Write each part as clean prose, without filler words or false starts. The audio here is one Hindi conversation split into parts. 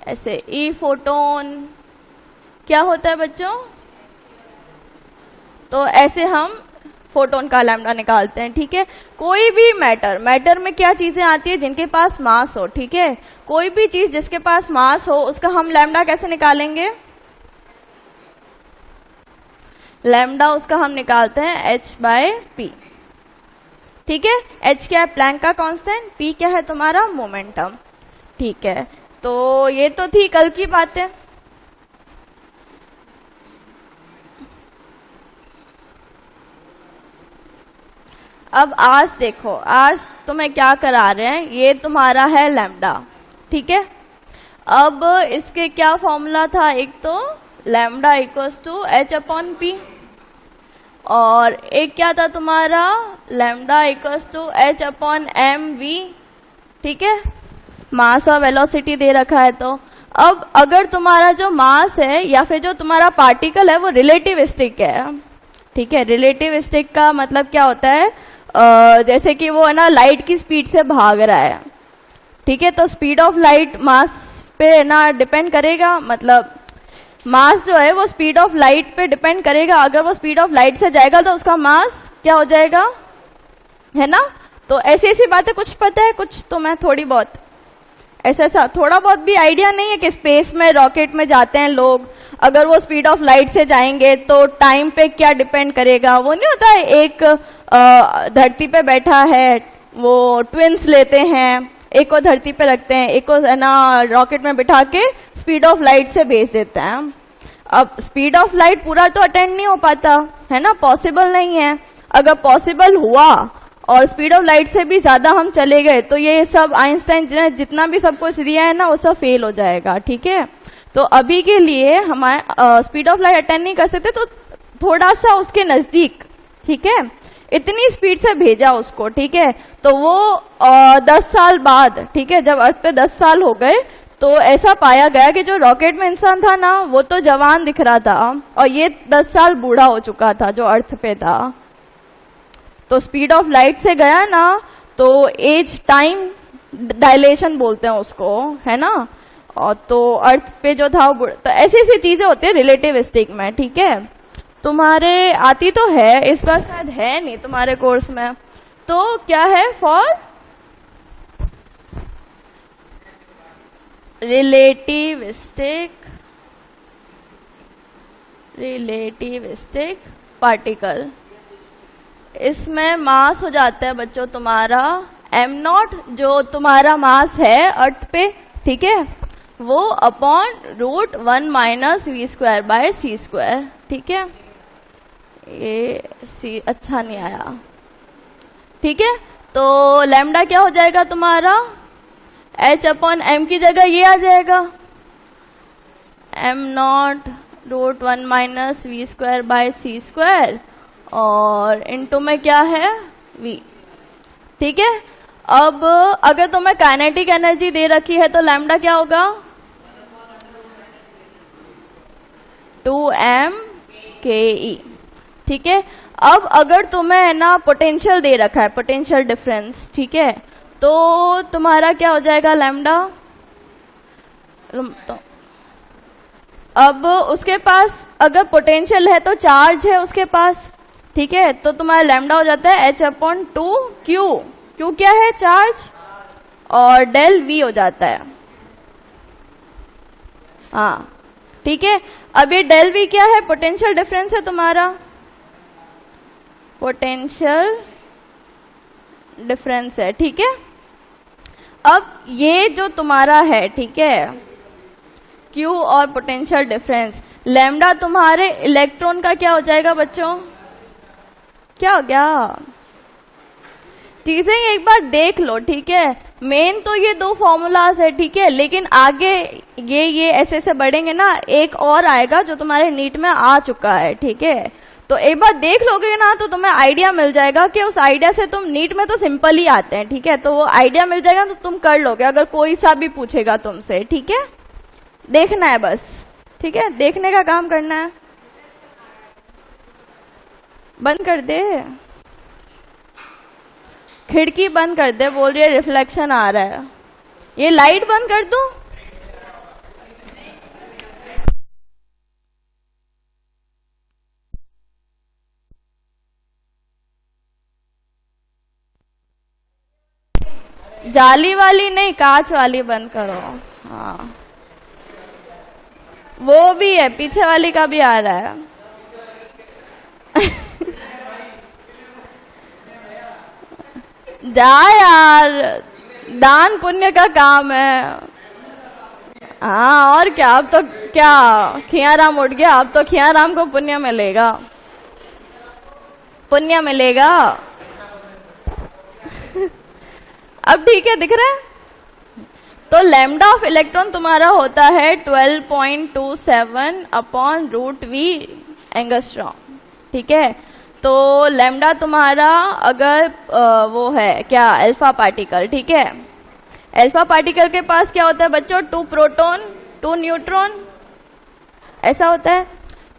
ऐसे ई फोटोन क्या होता है बच्चों? तो ऐसे हम फोटोन का लैम्डा निकालते हैं, ठीक है। कोई भी मैटर में क्या चीजें आती है? जिनके पास मास हो, ठीक है। कोई भी चीज जिसके पास मास हो उसका हम लैम्डा कैसे निकालेंगे? लैम्डा उसका हम निकालते हैं h/p, ठीक है। h क्या है? प्लैंक का कांस्टेंट। p क्या है? तुम्हारा मोमेंटम, ठीक है। तो ये तो थी कल की बातें। अब आज देखो, आज तुम्हें क्या करा रहे हैं, ये तुम्हारा है लैम्डा, ठीक है। अब इसके क्या फॉर्मूला था? एक तो लैम्डा इक्वल्स टू h/p, और एक क्या था तुम्हारा? लैम्डा इक्वल्स टू h/mv, ठीक है। मास और वेलोसिटी दे रखा है। तो अब अगर तुम्हारा जो मास है या फिर जो तुम्हारा पार्टिकल है वो रिलेटिविस्टिक है, ठीक है। रिलेटिविस्टिक का मतलब क्या होता है? जैसे कि वो है ना लाइट की स्पीड से भाग रहा है, ठीक है। तो स्पीड ऑफ लाइट मास पे ना डिपेंड करेगा, मतलब मास जो है वो स्पीड ऑफ लाइट पे डिपेंड करेगा। अगर वो स्पीड ऑफ लाइट से जाएगा तो उसका मास क्या हो जाएगा, है ना। तो ऐसी ऐसी बातें कुछ पता है, कुछ तो मैं थोड़ी बहुत ऐसा थोड़ा बहुत भी आइडिया नहीं है कि स्पेस में रॉकेट में जाते हैं लोग, अगर वो स्पीड ऑफ लाइट से जाएंगे तो टाइम पे क्या डिपेंड करेगा? वो नहीं होता है, एक धरती पे बैठा है, वो ट्विंस लेते हैं, एक को धरती पे रखते हैं, एक को है ना रॉकेट में बिठा के स्पीड ऑफ लाइट से भेज देते हैं। अब स्पीड ऑफ लाइट पूरा तो अटेंड नहीं हो पाता, है ना, पॉसिबल नहीं है। अगर पॉसिबल हुआ और स्पीड ऑफ लाइट से भी ज्यादा हम चले गए तो ये सब आइंस्टाइन ने जितना भी सब कुछ दिया है ना वो सब फेल हो जाएगा, ठीक है। तो अभी के लिए हमारे स्पीड ऑफ लाइट अटेंड नहीं कर सकते, तो थोड़ा सा उसके नजदीक, ठीक है, इतनी स्पीड से भेजा उसको, ठीक है। तो वो 10 साल बाद, ठीक है, जब अर्थ पे 10 साल हो गए तो ऐसा पाया गया कि जो रॉकेट में इंसान था ना वो तो जवान दिख रहा था और ये 10 साल बूढ़ा हो चुका था जो अर्थ पे था। तो स्पीड ऑफ लाइट से गया ना तो एज टाइम डायलेशन बोलते हैं उसको, है ना। और तो अर्थ पे जो था वो, तो ऐसी ऐसी चीजें होती है रिलेटिविस्टिक में, ठीक है। तुम्हारे आती तो है, इस बार शायद है नहीं तुम्हारे कोर्स में। तो क्या है? फॉर रिलेटिविस्टिक पार्टिकल, इसमें मास हो जाता है बच्चों तुम्हारा m0, जो तुम्हारा मास है अर्थ पे, ठीक है, वो अपॉन √1 - v²/c², ठीक है। ये सी अच्छा नहीं आया, ठीक है। तो लैम्डा क्या हो जाएगा तुम्हारा? h/m की जगह ये आ जाएगा m0 √1 - v²/c², और इनटू में क्या है? v, ठीक है। अब अगर तुम्हें काइनेटिक एनर्जी दे रखी है तो लैम्डा क्या होगा? 2m/ke, ठीक है। अब अगर तुम्हें ना पोटेंशियल दे रखा है, पोटेंशियल डिफरेंस, ठीक है, तो तुम्हारा क्या हो जाएगा लैम्डा? तो अब उसके पास अगर पोटेंशियल है तो चार्ज है उसके पास, ठीक है, तो तुम्हारा लैम्डा हो जाता है h/2q। q क्या है? चार्ज, और डेल v हो जाता है, हाँ, ठीक है। अब ये डेल v क्या है? पोटेंशियल डिफरेंस है तुम्हारा, पोटेंशियल डिफरेंस है, ठीक है। अब ये जो तुम्हारा है, ठीक है, Q और पोटेंशियल डिफरेंस, लैम्डा तुम्हारे इलेक्ट्रॉन का क्या हो जाएगा बच्चों? क्या हो गया? चीजें एक बार देख लो, ठीक है। मेन तो ये दो फॉर्मूलाज है, ठीक है, लेकिन आगे ये ऐसे ऐसे बढ़ेंगे ना, एक और आएगा जो तुम्हारे नीट में आ चुका है, ठीक है। तो एक बार देख लोगे ना तो तुम्हें आइडिया मिल जाएगा कि उस आइडिया से तुम, नीट में तो सिंपल ही आते हैं, ठीक है, तो वो आइडिया मिल जाएगा तो तुम कर लोगे अगर कोई सा भी पूछेगा तुमसे, ठीक है। देखना है बस, ठीक है, देखने का काम करना है। बंद कर दे, खिड़की बंद कर दे, बोल रही है रिफ्लेक्शन आ रहा है। ये लाइट बंद कर दूं? जाली वाली नहीं, कांच वाली बंद करो। हाँ, वो भी है, पीछे वाली का भी आ रहा है। जा यार, दान पुण्य का काम है। हाँ, और क्या, अब तो क्या खियाराम उठ गया, अब तो खियाराम को पुण्य मिलेगा, पुण्य मिलेगा। अब ठीक है, दिख रहा है। तो लैम्डा ऑफ इलेक्ट्रॉन तुम्हारा होता है 12.27 अपॉन रूट वी एंगस्ट्रॉम, ठीक है। तो लैम्डा तुम्हारा अगर वो है क्या, अल्फा पार्टिकल, ठीक है। अल्फा पार्टिकल के पास क्या होता है बच्चों, 2 प्रोटॉन 2 न्यूट्रॉन, ऐसा होता है।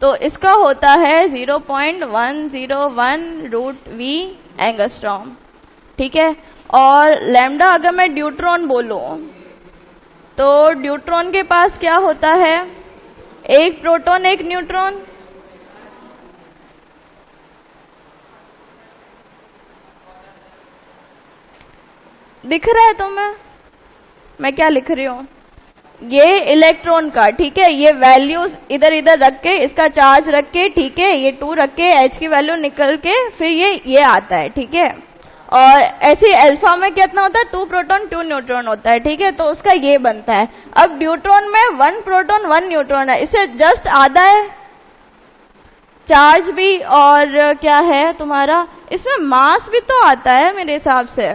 तो इसका होता है 0.101 रूट वी एंगस्ट्रॉम, ठीक है। और लैम्डा अगर मैं ड्यूट्रॉन बोलूं तो ड्यूट्रॉन के पास क्या होता है, 1 प्रोटॉन 1 न्यूट्रॉन। दिख रहा है तुम्हें मैं क्या लिख रही हूं, ये इलेक्ट्रॉन का, ठीक है। ये वैल्यूज इधर इधर रख के, इसका चार्ज रख के, ठीक है, ये 2 रख के, एच की वैल्यू निकल के फिर ये आता है, ठीक है। और ऐसे अल्फा में कितना होता है, 2 प्रोटॉन 2 न्यूट्रॉन होता है, ठीक है। तो उसका ये बनता है। अब ड्यूट्रॉन में 1 प्रोटॉन 1 न्यूट्रॉन है, इससे जस्ट आधा है चार्ज भी, और क्या है तुम्हारा, इसमें मास भी तो आता है मेरे हिसाब से,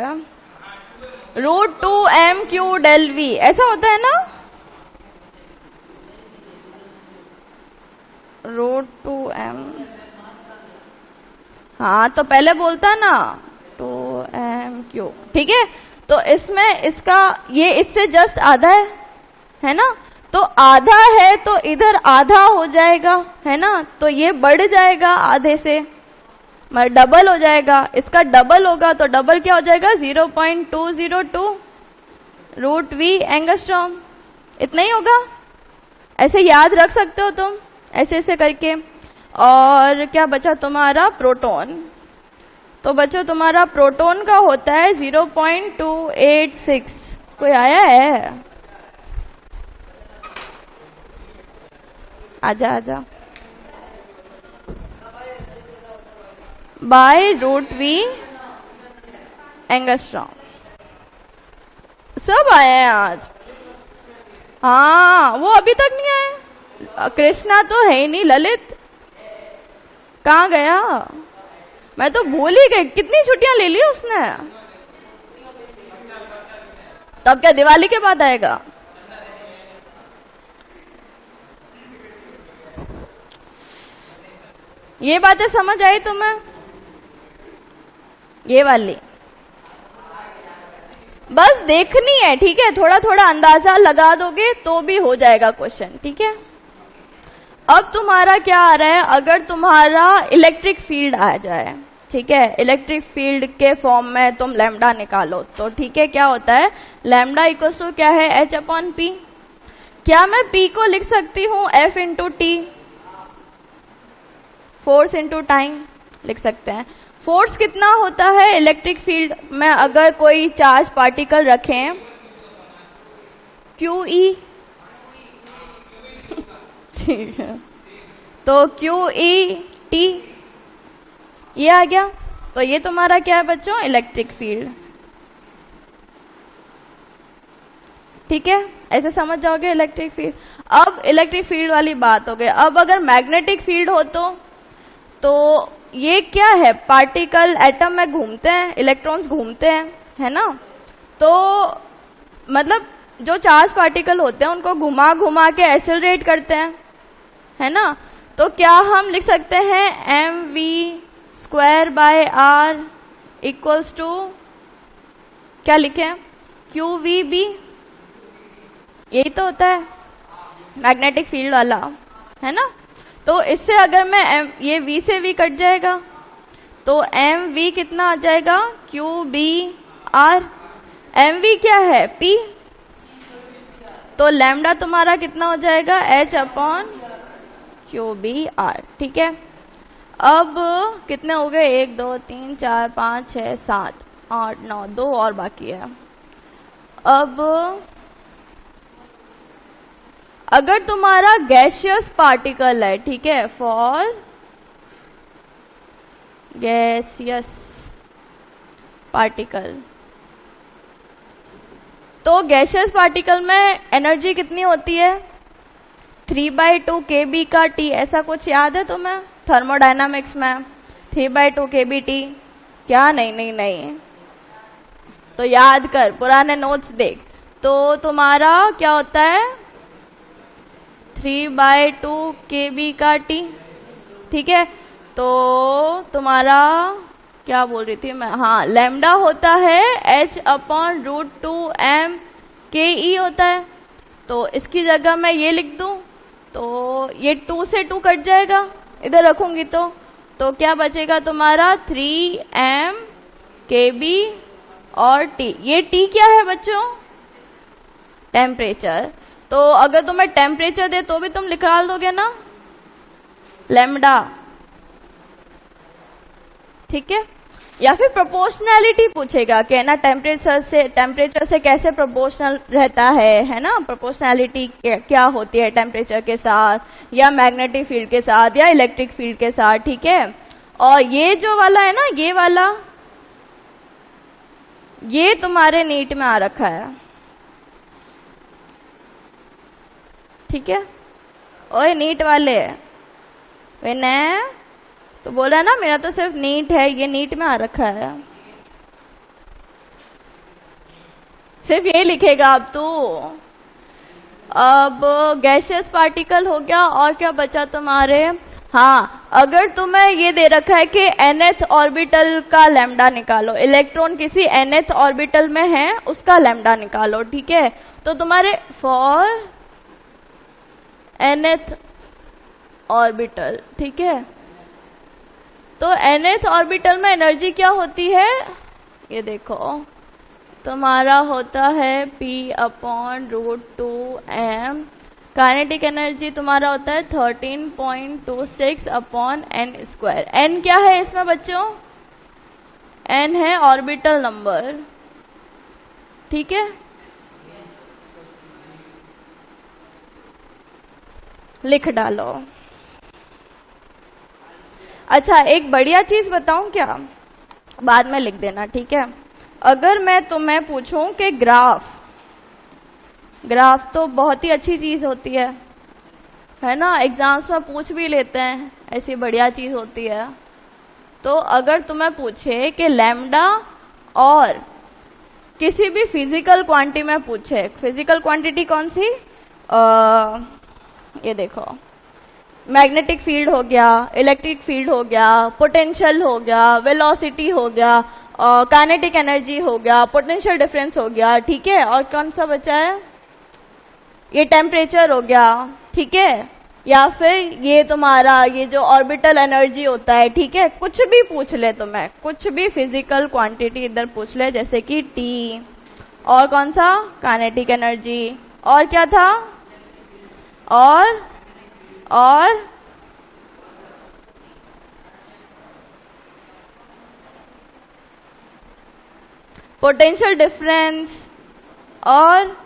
√2m³ ΔV, ऐसा होता है ना, √2m। हाँ, तो पहले बोलता ना 2m³, ठीक है। तो इसमें इसका ये इससे जस्ट आधा है ना। तो आधा है तो इधर आधा हो जाएगा, है ना। तो ये बढ़ जाएगा आधे से, मतलब डबल हो जाएगा। इसका डबल होगा तो डबल क्या हो जाएगा, 0.202 रूट वी एंगस्ट्रॉम, इतना ही होगा। ऐसे याद रख सकते हो तुम, ऐसे ऐसे करके। और क्या बचा तुम्हारा, प्रोटॉन। तो बच्चों तुम्हारा प्रोटॉन का होता है 0.286। कोई आया है, आजा आजा, बाय रूट वी एंगस्ट्रॉम। सब आए हैं आज। हाँ, वो अभी तक नहीं आए। कृष्णा तो है ही नहीं, ललित कहाँ गया, मैं तो भूल ही गई। कितनी छुट्टियां ले ली उसने, तब क्या दिवाली के बाद आएगा। ये बातें समझ आई तुम्हें, ये वाली बस देखनी है, ठीक है। थोड़ा थोड़ा अंदाजा लगा दोगे तो भी हो जाएगा क्वेश्चन, ठीक है। अब तुम्हारा क्या आ रहा है, अगर तुम्हारा इलेक्ट्रिक फील्ड आ जाए, ठीक है, इलेक्ट्रिक फील्ड के फॉर्म में तुम लैम्डा निकालो तो, ठीक है, क्या होता है, लैम्डा इक्वल टू क्या है, H/P। क्या मैं P को लिख सकती हूं F into T, force into time लिख सकते हैं। फोर्स कितना होता है इलेक्ट्रिक फील्ड में, अगर कोई चार्ज पार्टिकल रखें, QE, ठीक है। तो QET ये आ गया। तो ये तुम्हारा क्या है बच्चों, इलेक्ट्रिक फील्ड, ठीक है। ऐसे समझ जाओगे इलेक्ट्रिक फील्ड। अब इलेक्ट्रिक फील्ड वाली बात हो गई। अब अगर मैग्नेटिक फील्ड हो तो ये क्या है, पार्टिकल एटम में घूमते हैं, इलेक्ट्रॉन्स घूमते हैं, है ना। तो मतलब जो चार्ज पार्टिकल होते हैं उनको घुमा घुमा के एक्सेलरेट करते हैं, है ना। तो क्या हम लिख सकते हैं mv² r इक्वल्स टू क्या लिखें, QVB। यही तो होता है मैग्नेटिक फील्ड वाला, है ना। तो इससे अगर मैं ये V से V कट जाएगा तो mv कितना आ जाएगा, QBr। mv क्या है, P। तो लैम्डा तुम्हारा कितना हो जाएगा, H/QBr, ठीक है। अब कितने हो गए, 1 2 3 4 5 6 7 8 9, 2 और बाकी है। अब अगर तुम्हारा गैसियस पार्टिकल है, ठीक है, फॉर गैसियस पार्टिकल, तो गैसियस पार्टिकल में एनर्जी कितनी होती है? 3/2 kb का T, ऐसा कुछ याद है तुम्हें थर्मोडायनामिक्स में? 3/2 kb T क्या? नहीं नहीं नहीं, तो याद कर, पुराने नोट्स देख। तो तुम्हारा क्या होता है? 3/2 kb का T, ठीक है। तो तुम्हारा क्या बोल रही थी मैं? हाँ, लैम्डा होता है h/√2m ke होता है। तो इसकी जगह मैं ये लिख दूं, तो ये 2 से 2 कट जाएगा, इधर रखूंगी तो क्या बचेगा तुम्हारा? 3m kb और T। ये T क्या है बच्चों? टेम्परेचर। तो अगर तुम्हें टेम्परेचर दे तो भी तुम निकाल दोगे ना लैम्डा, ठीक है। या फिर प्रोपोर्शनैलिटी पूछेगा कि ना टेम्परेचर से कैसे प्रोपोर्शनल रहता है ना, प्रोपोर्शनैलिटी क्या होती है टेम्परेचर के साथ, या मैग्नेटिक फील्ड के साथ, या इलेक्ट्रिक फील्ड के साथ, ठीक है। और ये जो वाला है ना, ये वाला, ये तुम्हारे नीट में आ रखा है, ठीक है। ओए नीट वाले, विनय तो बोला ना मेरा तो सिर्फ नीट है, ये नीट में आ रखा है, सिर्फ ये लिखेगा अब तू। अब गैसियस पार्टिकल हो गया, और क्या बचा तुम्हारे? हाँ, अगर तुम्हें ये दे रखा है कि nth ऑर्बिटल का लैम्डा निकालो, इलेक्ट्रॉन किसी nth ऑर्बिटल में है, उसका लैम्डा निकालो, ठीक है। तो तुम्हारे फॉर nth ऑर्बिटल, ठीक है। तो nth ऑर्बिटल में एनर्जी क्या होती है? ये देखो, तुम्हारा होता है p/√2m। काइनेटिक एनर्जी तुम्हारा होता है 13.26/n²। n क्या है इसमें बच्चों? n है ऑर्बिटल नंबर, ठीक है। लिख डालो। अच्छा, एक बढ़िया चीज बताऊं क्या? बाद में लिख देना, ठीक है। अगर मैं तुम्हें पूछूं कि ग्राफ तो बहुत ही अच्छी चीज होती है ना, एग्जाम्स में पूछ भी लेते हैं, ऐसी बढ़िया चीज होती है। तो अगर तुम्हें पूछे कि लैम्डा और किसी भी फिजिकल क्वांटिटी में पूछे, फिजिकल क्वांटिटी कौन सी? ये देखो, मैग्नेटिक फील्ड हो गया, इलेक्ट्रिक फील्ड हो गया, पोटेंशियल हो गया, वेलोसिटी हो गया, काइनेटिक एनर्जी हो गया, पोटेंशियल डिफरेंस हो गया, ठीक है। और कौन सा बचा है? ये टेम्परेचर हो गया, ठीक है। या फिर ये तुम्हारा ये जो ऑर्बिटल एनर्जी होता है, ठीक है। कुछ भी पूछ ले तुम्हें, कुछ भी फिजिकल क्वांटिटी इधर पूछ ले, जैसे कि टी, और कौन सा? काइनेटिक एनर्जी, और क्या था? और पोटेंशियल डिफरेंस और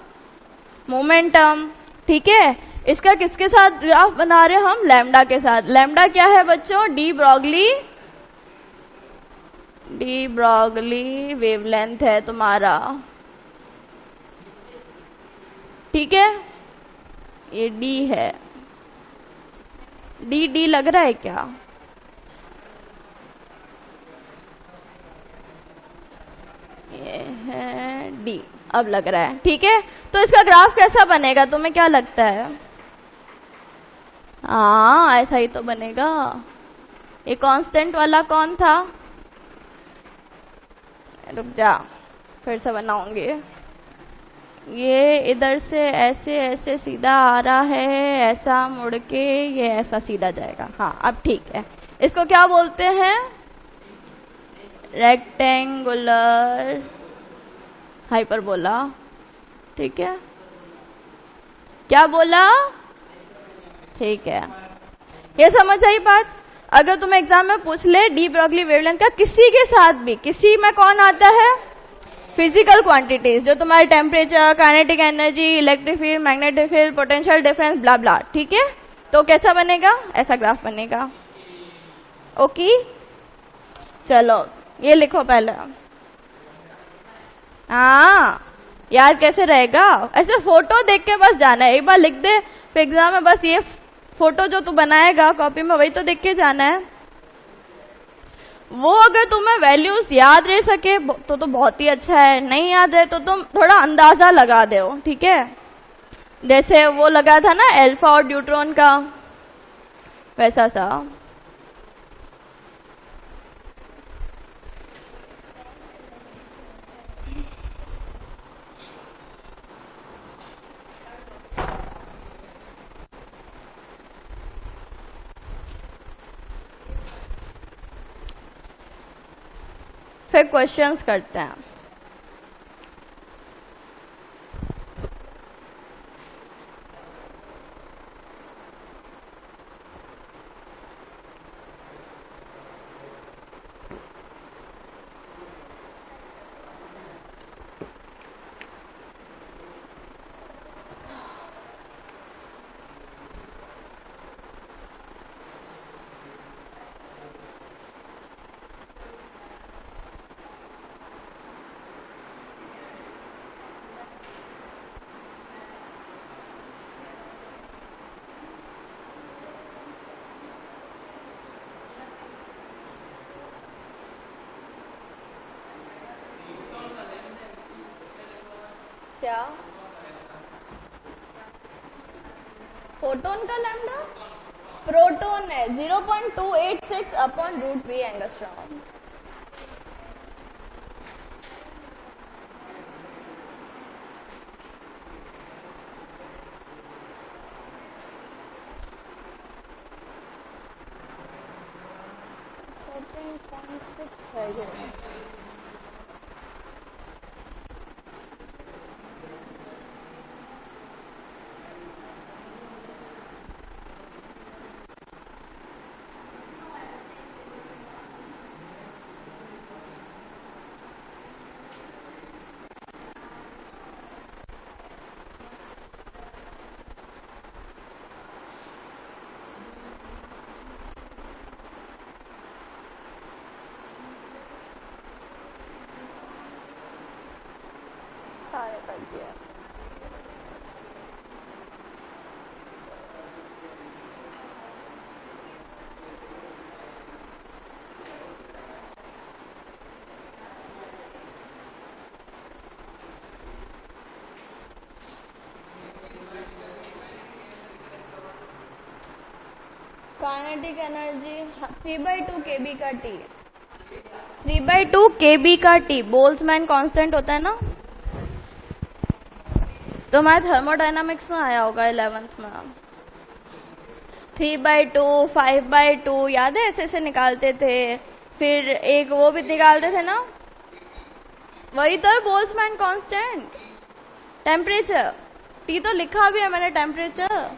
मोमेंटम, ठीक है। इसका किसके साथ ग्राफ बना रहे हैं हम? लैम्डा के साथ। लैम्डा क्या है बच्चों? डी ब्रॉगली वेवलेंथ है तुम्हारा, ठीक है। ये डी है, डी लग रहा है क्या? ये है डी, अब लग रहा है, ठीक है। तो इसका ग्राफ कैसा बनेगा, तुम्हें क्या लगता है? हाँ, ऐसा ही तो बनेगा। ये कांस्टेंट वाला कौन था? रुक जा, फिर से बनाऊंगी। ये इधर से ऐसे ऐसे सीधा आ रहा है, ऐसा मुड़ के ये ऐसा सीधा जाएगा। हाँ, अब ठीक है। इसको क्या बोलते हैं? रेक्टेंगुलर हाइपरबोला, ठीक है। क्या बोला? ठीक है, ये समझ आई बात। अगर तुम्हें एग्जाम में पूछ ले डी ब्रॉगली वेवलेंथ का किसी के साथ भी, किसी में कौन आता है? फिजिकल क्वांटिटीज जो तुम्हारे temperature, kinetic energy, electric field, magnetic field, potential difference, blah blah, ठीक है। तो कैसा बनेगा, ऐसा ग्राफ बनेगा। ओके, चलो ये लिखो पहले। हाँ यार, कैसे रहेगा, ऐसे फोटो देख के बस जाना है, एक बार लिख दे फिर एग्जाम में बस ये फोटो जो तू बनाएगा कॉपी में वही तो देख के जाना है। वो अगर तुम्हें वैल्यूज याद रह सके तो बहुत ही अच्छा है, नहीं याद है तो तुम थोड़ा अंदाजा लगा दो, ठीक है। जैसे वो लगा था ना अल्फा और न्यूट्रॉन का, वैसा सा। फिर क्वेश्चंस करते हैं। क्या फोटोन का लैम्डा, प्रोटोन है 0.286 अपॉन रूट वी एंगस्ट्रॉम। है ये। सारे कर दिया। काइनेटिक एनर्जी 3/2 केबी का टी, 3/2 केबी का टी बोल्ट्जमैन कांस्टेंट होता है ना। तो मैं थर्मोडायनामिक्स में आया होगा 11th में। 3/2 5/2 याद है, ऐसे ऐसे निकालते थे। फिर एक वो भी निकालते थे ना, वही तो बोल्ट्जमैन कांस्टेंट। टेम्परेचर टी तो लिखा भी है मैंने, टेम्परेचर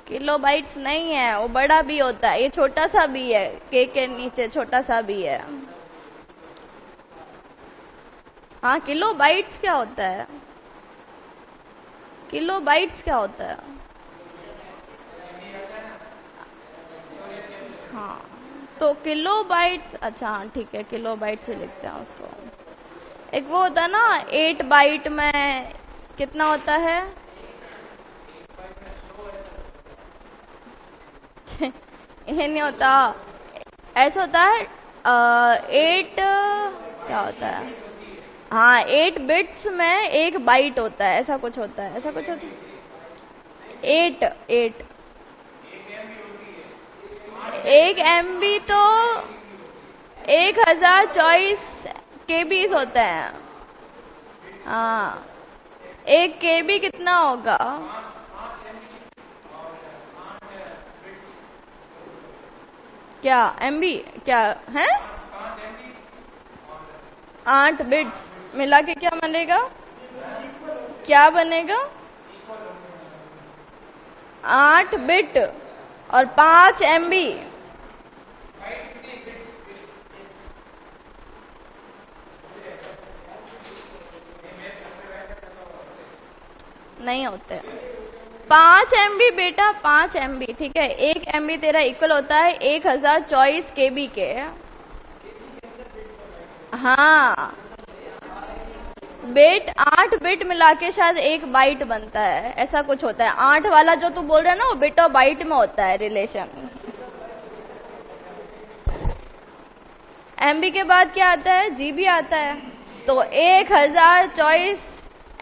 किलो बाइट्स नहीं है, वो बड़ा भी होता है, ये छोटा सा भी है, के नीचे छोटा सा भी है। हाँ, किलो बाइट्स क्या होता है, किलो बाइट्स क्या होता है। हाँ तो किलो बाइट्स, अच्छा हाँ ठीक है, किलो बाइट से लिखते हैं उसको। एक वो होता है ना 8 बाइट में कितना होता है ये नहीं होता, ऐसा होता है 8 क्या होता है, हाँ 8 बिट्स में एक बाइट होता है, ऐसा कुछ होता है, ऐसा कुछ होता है। 8 एक MB तो 1024 KBs होता है। हाँ, एक KB कितना होगा, क्या MB क्या है, 8 बिट्स मिला के क्या बनेगा, क्या बनेगा 8 बिट और 5 MB। नहीं होते। 5 MB बेटा, 5 MB, ठीक है। 1 MB तेरा इक्वल होता है 1024 KB के। हाँ, बिट 8 बिट मिला के शायद 1 बाइट बनता है, ऐसा कुछ होता है। 8 वाला जो तू बोल रहा है ना, वो बिट और बाइट में होता है रिलेशन। MB के बाद क्या आता है? GB आता है। तो 1024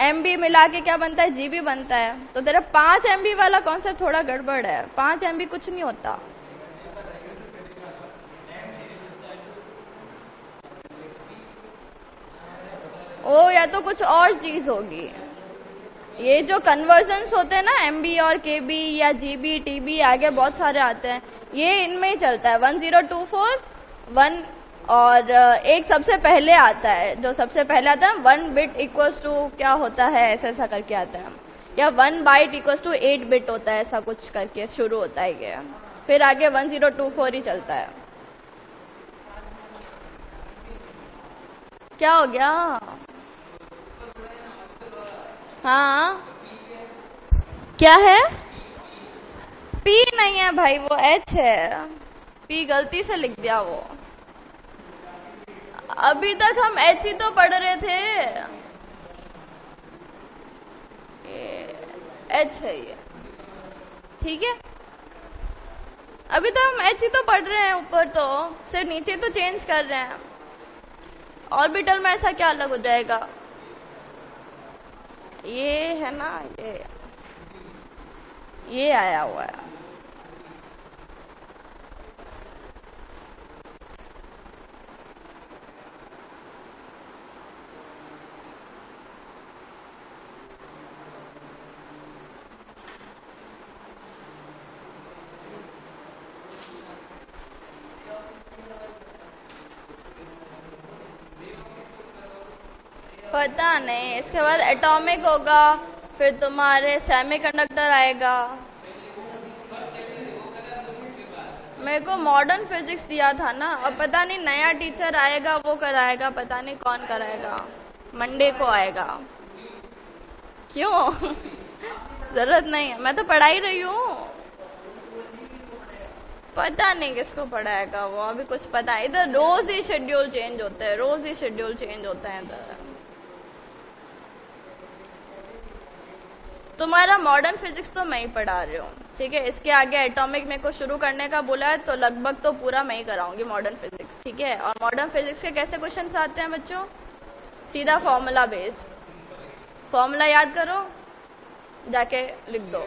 MB मिला के क्या बनता है? GB बनता है। तो तेरा 5 MB वाला कॉन्सेप्ट थोड़ा गड़बड़ है। 5 MB कुछ नहीं होता। ओ, या तो कुछ और चीज होगी। ये जो कन्वर्जन्स होते हैं ना, MB और KB या GB, TB, आगे बहुत सारे आते हैं, ये इनमें ही चलता है। 1024 1, और एक सबसे पहले आता है, जो सबसे पहले आता है 1 बिट इक्वल्स टू क्या होता है, ऐसा करके आता है, या 1 बाइट इक्वल्स टू 8 बिट होता है, ऐसा कुछ करके शुरू होता है ये। फिर आगे 1024 ही चलता है। क्या हो गया? हाँ, क्या है? P नहीं है भाई, वो H है। P गलती से लिख दिया वो। अभी तक हम H ही तो पढ़ रहे थे। H है ये, ठीक है। अभी तो हम H ही तो पढ़ रहे हैं, ऊपर तो सिर्फ नीचे तो चेंज कर रहे हैं। ऑर्बिटल में ऐसा क्या अलग हो जाएगा? ये है ना, ये आया हुआ है। पता नहीं। इसके बाद एटॉमिक होगा, फिर तुम्हारे सेमीकंडक्टर आएगा। मेरे को मॉडर्न फिजिक्स दिया था ना, अब पता नहीं नया टीचर आएगा वो कराएगा, पता नहीं कौन कराएगा। मंडे को आएगा। क्यों? जरूरत नहीं है, मैं तो पढ़ा ही रही हूँ। पता नहीं किसको पढ़ाएगा वो, अभी कुछ पता है। इधर रोज ही शेड्यूल चेंज होते हैं, रोज ही शेड्यूल चेंज होते हैं इधर। तुम्हारा मॉडर्न फिजिक्स तो मैं ही पढ़ा रही हूँ, ठीक है। इसके आगे एटॉमिक मेरे को शुरू करने का बोला है, तो लगभग तो पूरा मैं ही कराऊंगी मॉडर्न फिजिक्स, ठीक है। और मॉडर्न फिजिक्स के कैसे क्वेश्चंस आते हैं बच्चों? सीधा फॉर्मूला बेस्ड। फॉर्मूला याद करो, जाके लिख दो।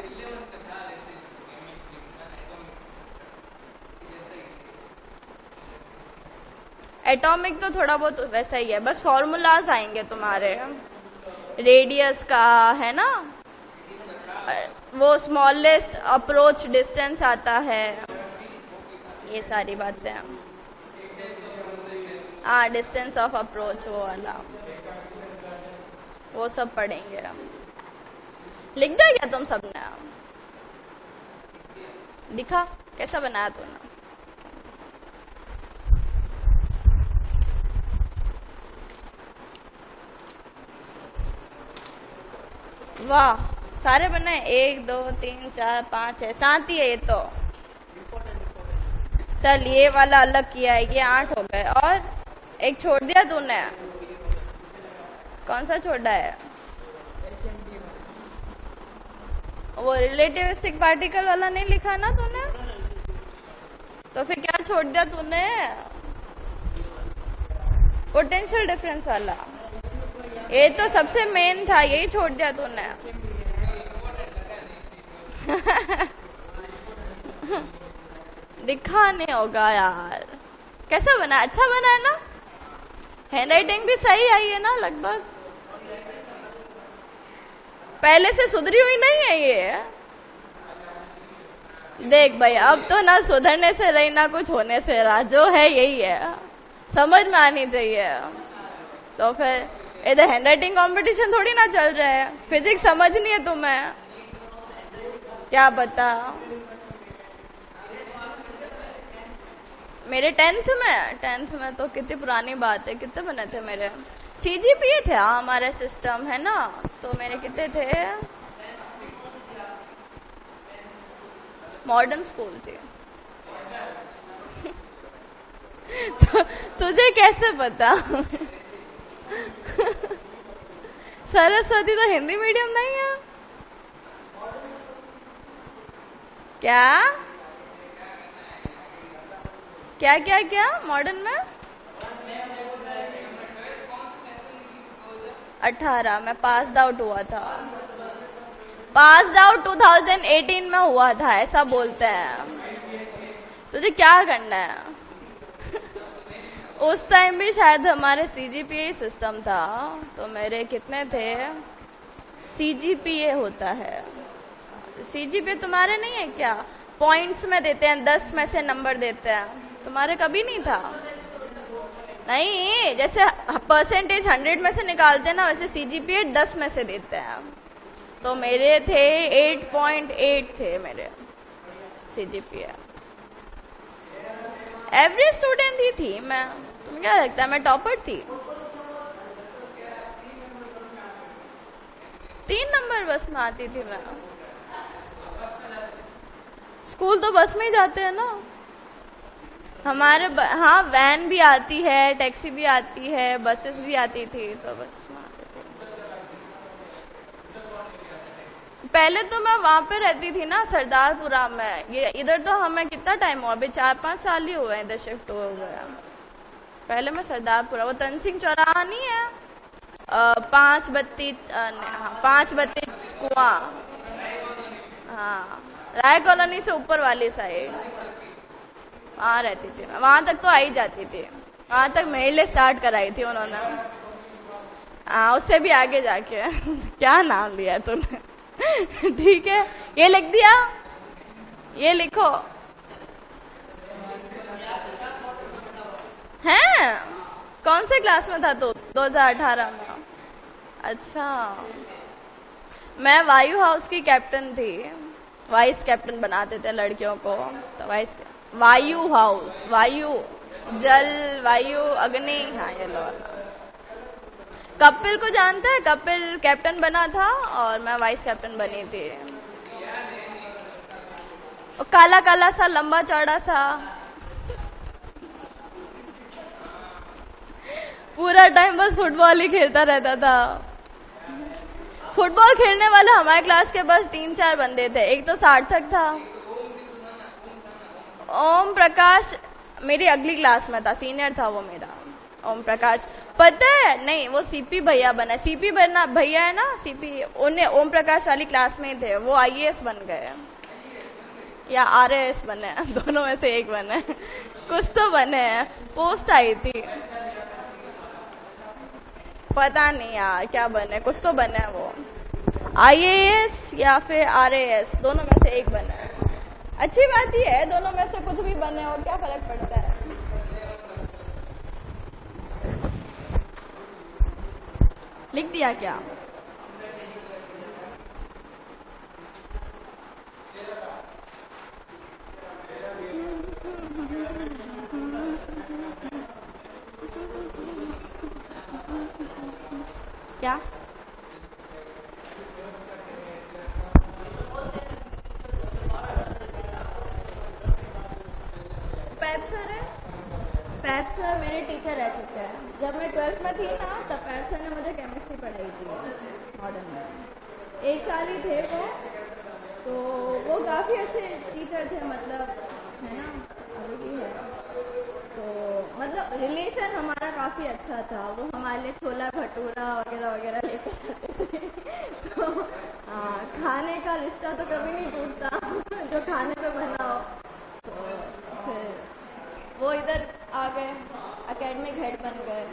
एटॉमिक तो थोड़ा बहुत वैसा ही है, बस फॉर्मूलाज आएंगे तुम्हारे। रेडियस का है ना, वो स्मॉलेस्ट अप्रोच डिस्टेंस आता है, ये सारी बातें। हाँ, डिस्टेंस ऑफ अप्रोच वो वाला, वो सब पढ़ेंगे। लिख दिया क्या तुम सबने? दिखा कैसा बनाया तूने? वाह, सारे बने। 1 2 3 4 5 6 7 ही है ये तो। चल, ये वाला अलग किया है, ये 8 हो गए। और एक छोड़ दिया तूने, कौन सा छोड़ा है? वो रिलेटिविस्टिक पार्टिकल वाला नहीं लिखा ना तूने, तो फिर क्या छोड़ दिया तूने? पोटेंशियल डिफरेंस वाला, ये तो सबसे मेन था, यही छोड़ दिया तूने। दिखा नहीं होगा यार। कैसा बना? अच्छा बना है ना? हैंडराइटिंग भी सही आई है ना लगभग? पहले से सुधरी हुई नहीं है ये? देख भाई, अब तो ना सुधरने से रही ना कुछ होने से रहा, जो है यही है, समझ में आनी चाहिए। तो फिर इधर हैंडराइटिंग कंपटीशन थोड़ी ना चल रहा है, फिजिक्स समझनी है तुम्हें, क्या बता। मेरे 10th में तो कितनी पुरानी बात है, कितने बने थे मेरे? CGPA थे हमारे सिस्टम, है ना, तो मेरे कितने थे? मॉडर्न स्कूल थी। तो तुझे कैसे पता? सरस्वती तो हिंदी मीडियम नहीं है क्या? क्या क्या क्या मॉडर्न में? 18 में पास आउट हुआ था। पास आउट 2018 में हुआ था, ऐसा बोलते हैं। तुझे क्या करना है? उस टाइम भी शायद हमारे सीजीपीए सिस्टम था, तो मेरे कितने थे? सीजीपीए होता है। सीजीपीए तुम्हारे नहीं है क्या? पॉइंट्स में देते हैं, 10 में से नंबर देते हैं। तुम्हारे कभी नहीं था? नहीं, जैसे परसेंटेज 100 में से निकालते हैं ना, वैसे सीजीपीए 10 में से देते हैं। तो मेरे थे 8.8 थे मेरे सीजीपीए। एवरेज स्टूडेंट ही थी मैं। तुम्हें क्या लगता है मैं टॉपर थी? 3 नंबर बस में आती थी मैं। स्कूल तो बस में ही जाते हैं ना हमारे। हाँ, वैन भी आती है, टैक्सी भी आती है, बसेस भी आती थी, तो बस में आते थे। पहले तो मैं वहां पे रहती थी ना, सरदारपुरा में। ये इधर तो हमें कितना टाइम हुआ, अभी 4-5 साल ही हुए इधर शिफ्ट हो गया। पहले मैं सरदारपुरा, वो तनसिंह चौराहा नहीं है? 5 बत्ती कुआं। हाँ, राय कॉलोनी से ऊपर वाली साइड वहां रहती थी मैं। वहां तक तो आई जाती थी, वहां तक मेरे लिए स्टार्ट कराई थी उन्होंने। हाँ, उससे भी आगे जाके। क्या नाम लिया तूने? ठीक है, ये लिख दिया, ये लिखो। हैं? कौन से क्लास में था तू? 2018 में? अच्छा, मैं वायु हाउस की कैप्टन थी। वाइस कैप्टन बनाते थे लड़कियों को, तो वायु हाउस, वायु, जल, वायु, अग्नि। हाँ, ये लो। कपिल को जानता है? कपिल कैप्टन बना था और मैं वाइस कैप्टन बनी थी। और काला काला सा, लंबा चौड़ा सा, पूरा टाइम बस फुटबॉल ही खेलता रहता था। फुटबॉल खेलने वाले हमारे क्लास के बस 3-4 बंदे थे। एक तो सार्थक था, ओम प्रकाश मेरी अगली क्लास में था, सीनियर था वो मेरा, ओम प्रकाश। पता है? नहीं, वो सीपी भैया बना। सीपी बना भैया है ना, सीपी, उन्हें ओम प्रकाश वाली क्लास में थे। वो आईएएस बन गए या आरएएस बने, दोनों में से एक बने। कुछ तो बने हैं, पोस्ट आई थी, पता नहीं यार क्या बने, कुछ तो बने वो, आईएएस या फिर आरएएस, दोनों में से एक बने। अच्छी बात ही है, दोनों में से कुछ भी बने और क्या फर्क पड़ता है। लिख दिया क्या? क्या? पैप सर है। पैप सर मेरे टीचर रह चुके हैं। जब मैं 12th में थी ना, तब पैप सर ने मुझे केमिस्ट्री पढ़ाई थी मॉडर्न में। 1 साल ही थे वो, तो वो काफ़ी अच्छे टीचर थे, मतलब है ना, अभी भी है। तो मतलब रिलेशन हमारा काफ़ी अच्छा था। वो हमारे लिए छोला भटूरा वगैरह वगैरह लेके आते थे। तो खाने का रिश्ता तो कभी नहीं टूटता, जो खाने पे बना हो। तो फिर वो इधर आ गए, एकेडमिक हेड बन गए।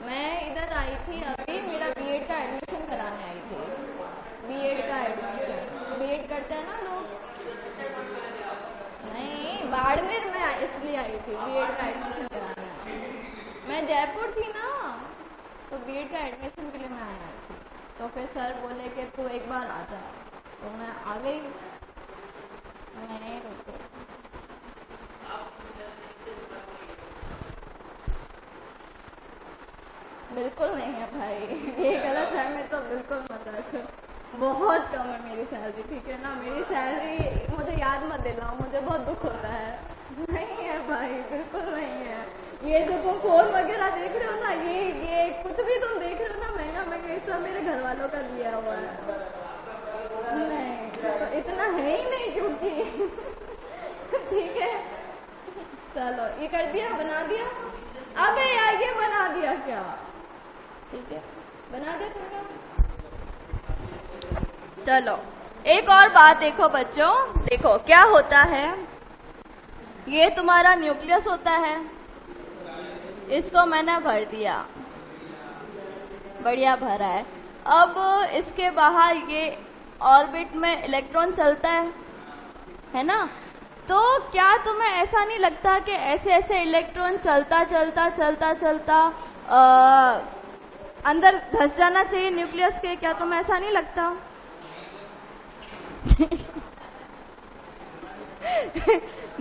मैं इधर आई थी, अभी मेरा बीएड का एडमिशन कराने आई थी। बीएड का एडमिशन, बीएड करते हैं ना लोग। नहीं, बाड़मेर में इसलिए आई थी, बीएड का एडमिशन कराने। मैं जयपुर थी ना, तो बीएड का एडमिशन के लिए मैं आई थी। तो फिर सर बोले कि तू एक बार आ जा, तो मैं आ गई। मैं नहीं रुकी। बिल्कुल नहीं है भाई, ये गलत है, मैं तो बिल्कुल मत रख। बहुत कम है मेरी सैलरी, ठीक है ना। मेरी सैलरी मुझे याद मत दिलाओ, मुझे बहुत दुख होता है। नहीं है भाई, बिल्कुल नहीं है। ये जो तुम फोन वगैरह देख रहे हो ना, ये कुछ भी तुम देख रहे हो ना महंगा महंगा, ये सब मेरे घर वालों का दिया हुआ है। नहीं तो इतना है ही नहीं क्योंकि ठीक है, चलो ये कर दिया, बना दिया। अबे यार ये बना दिया क्या? ठीक है, बना दिया तुमने। चलो एक और बात देखो बच्चों, देखो क्या होता है। ये तुम्हारा न्यूक्लियस होता है, इसको मैंने भर दिया, बढ़िया भरा है। अब इसके बाहर ये ऑर्बिट में इलेक्ट्रॉन चलता है ना। तो क्या तुम्हें ऐसा नहीं लगता कि ऐसे ऐसे इलेक्ट्रॉन चलता चलता चलता चलता अंदर धंस जाना चाहिए न्यूक्लियस के? क्या तुम्हें ऐसा नहीं लगता?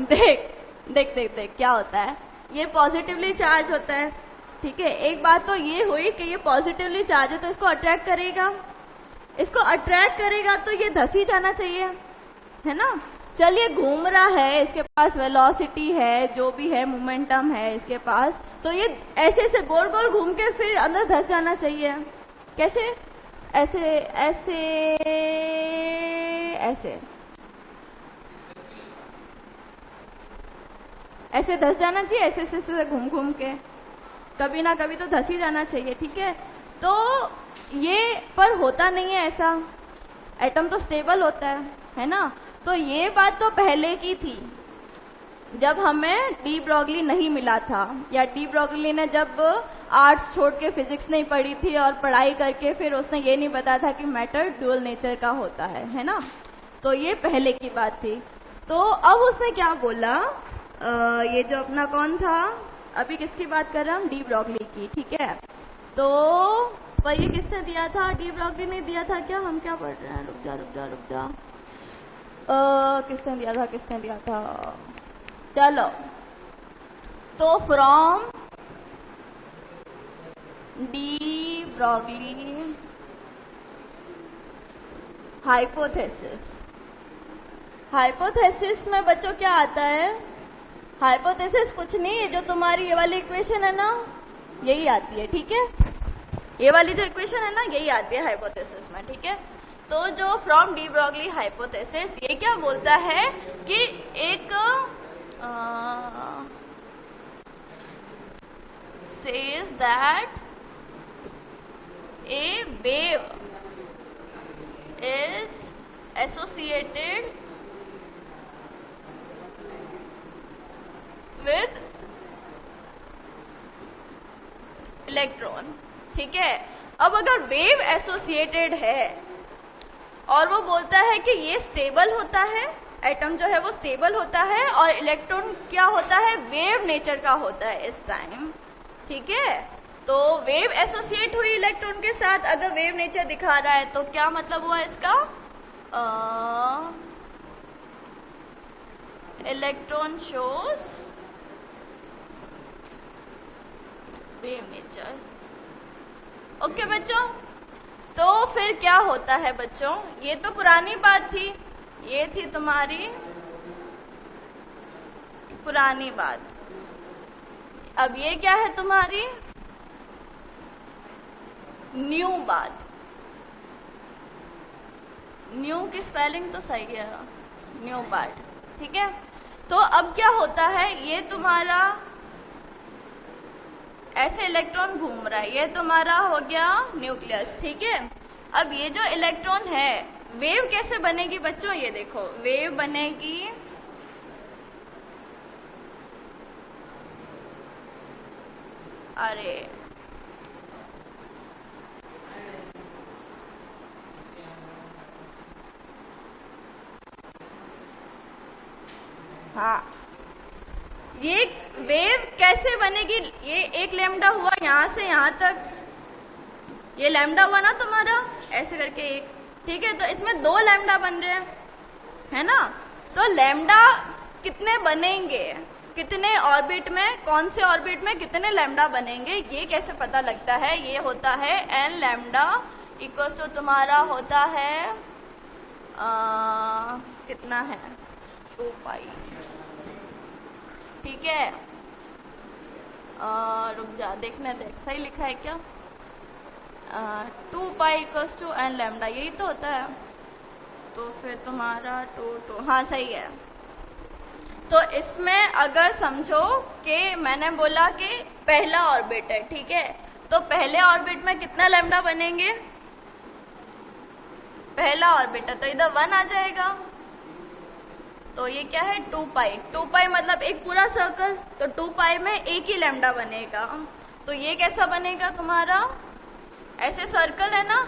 देख देख देख देख क्या होता है। ये पॉजिटिवली चार्ज होता है, ठीक है। एक बात तो ये हुई कि ये पॉजिटिवली चार्ज है तो इसको अट्रैक्ट करेगा, इसको अट्रैक्ट करेगा तो ये धंस ही जाना चाहिए, है ना। चलिए घूम रहा है, इसके पास वेलोसिटी है, जो भी है मोमेंटम है इसके पास, तो ये ऐसे ऐसे गोल गोल घूम के फिर अंदर धंस जाना चाहिए। कैसे? ऐसे ऐसे ऐसे ऐसे धंस जाना चाहिए, ऐसे ऐसे ऐसे घूम घूम के, कभी ना कभी तो धंस ही जाना चाहिए, ठीक है। तो ये पर होता नहीं है ऐसा, एटम तो स्टेबल होता है ना। तो ये बात तो पहले की थी जब हमें डी ब्रॉगली नहीं मिला था, या डी ब्रॉगली ने जब आर्ट्स छोड़ के फिजिक्स नहीं पढ़ी थी और पढ़ाई करके फिर उसने ये नहीं बताया था कि मैटर ड्यूअल नेचर का होता है ना। तो ये पहले की बात थी। तो अब उसने क्या बोला, ये जो अपना कौन था, अभी किसकी बात कर रहा हूँ, डी ब्रॉगली की, ठीक है। तो पर ये किसने दिया था? डी ब्रॉगली ने दिया था क्या? हम क्या पढ़ रहे हैं, रुक जा रुक जा रुक जा, किसने दिया था, किसने दिया था? चलो, तो from de Broglie hypothesis. Hypothesis में बच्चों क्या आता है? हाइपोथेसिस कुछ नहीं है, जो तुम्हारी ये वाली इक्वेशन है ना, यही आती है, ठीक है। ये वाली जो इक्वेशन है ना, यही आती है हाइपोथेसिस में, ठीक है। तो जो फ्रॉम डी ब्रॉगली हाइपोथेसिस, ये क्या बोलता है कि एक says that a wave is associated with electron, ठीक है। अब अगर वेव एसोसिएटेड है और वो बोलता है कि ये स्टेबल होता है, एटम जो है वो स्टेबल होता है, और इलेक्ट्रॉन क्या होता है, वेव नेचर का होता है इस टाइम, ठीक है। तो वेव एसोसिएट हुई इलेक्ट्रॉन के साथ, अगर वेव नेचर दिखा रहा है तो क्या मतलब हुआ इसका, electron shows wave nature. Okay बच्चों, तो फिर क्या होता है बच्चों, ये तो पुरानी बात थी, ये थी तुम्हारी पुरानी बात। अब ये क्या है तुम्हारी न्यू बात। न्यू की स्पेलिंग तो सही है, न्यू बात, ठीक है। तो अब क्या होता है, ये तुम्हारा ऐसे इलेक्ट्रॉन घूम रहा है, ये तुम्हारा हो गया न्यूक्लियस, ठीक है। अब ये जो इलेक्ट्रॉन है, वेव कैसे बनेगी बच्चों, ये देखो वेव बनेगी अरे हाँ, ये वेव कैसे बनेगी, ये एक लैम्डा हुआ यहां से यहां तक, ये लैम्डा हुआ ना तुम्हारा, ऐसे करके एक, ठीक है। तो इसमें दो लैम्डा बन रहे हैं, है ना। तो लैम्डा कितने बनेंगे, कितने ऑर्बिट में, कौन से ऑर्बिट में कितने लैम्डा बनेंगे, ये कैसे पता लगता है, ये होता है एन लैम्डा इक्वल्स टू तुम्हारा होता है कितना है 2 पाई। ठीक है, रुक जा देखने दे, सही लिखा है क्या? 2 pi equals to n lambda, यही तो होता है। तो फिर तुम्हारा 2 हाँ सही है। तो इसमें अगर समझो कि मैंने बोला कि पहला ऑर्बिट है, ठीक है, तो पहले ऑर्बिट में कितना लैम्डा बनेंगे? पहला ऑर्बिट है तो इधर 1 आ जाएगा, तो ये क्या है 2 पाई। 2 पाई मतलब एक पूरा सर्कल, तो 2 पाई में एक ही लैम्डा बनेगा। तो ये कैसा बनेगा तुम्हारा? ऐसे सर्कल है ना,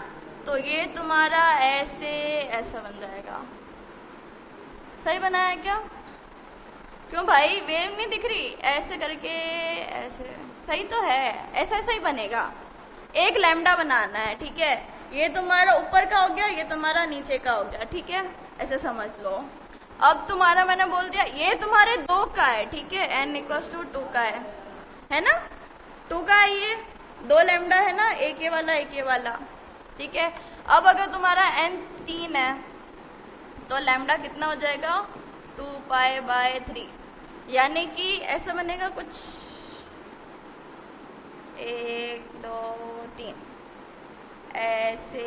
तो ये तुम्हारा ऐसे ऐसा बन जाएगा। सही बनाया क्या? क्यों भाई वेव नहीं दिख रही? ऐसे करके ऐसे सही तो है, ऐसा ऐसा ही बनेगा। एक लैम्डा बनाना है, ठीक है, ये तुम्हारा ऊपर का हो गया, ये तुम्हारा नीचे का हो गया, ठीक है, ऐसे समझ लो। अब तुम्हारा मैंने बोल दिया ये तुम्हारे 2 का है, ठीक है, n इक्वल्स टू 2 का है ना, 2 का है, ये 2 लैम्डा है ना, एक ये वाला एक ये वाला, ठीक है। अब अगर तुम्हारा n 3 है तो लैम्डा कितना हो जाएगा 2 पाई बाय 3, यानी कि ऐसा बनेगा कुछ 1 2 3 ऐसे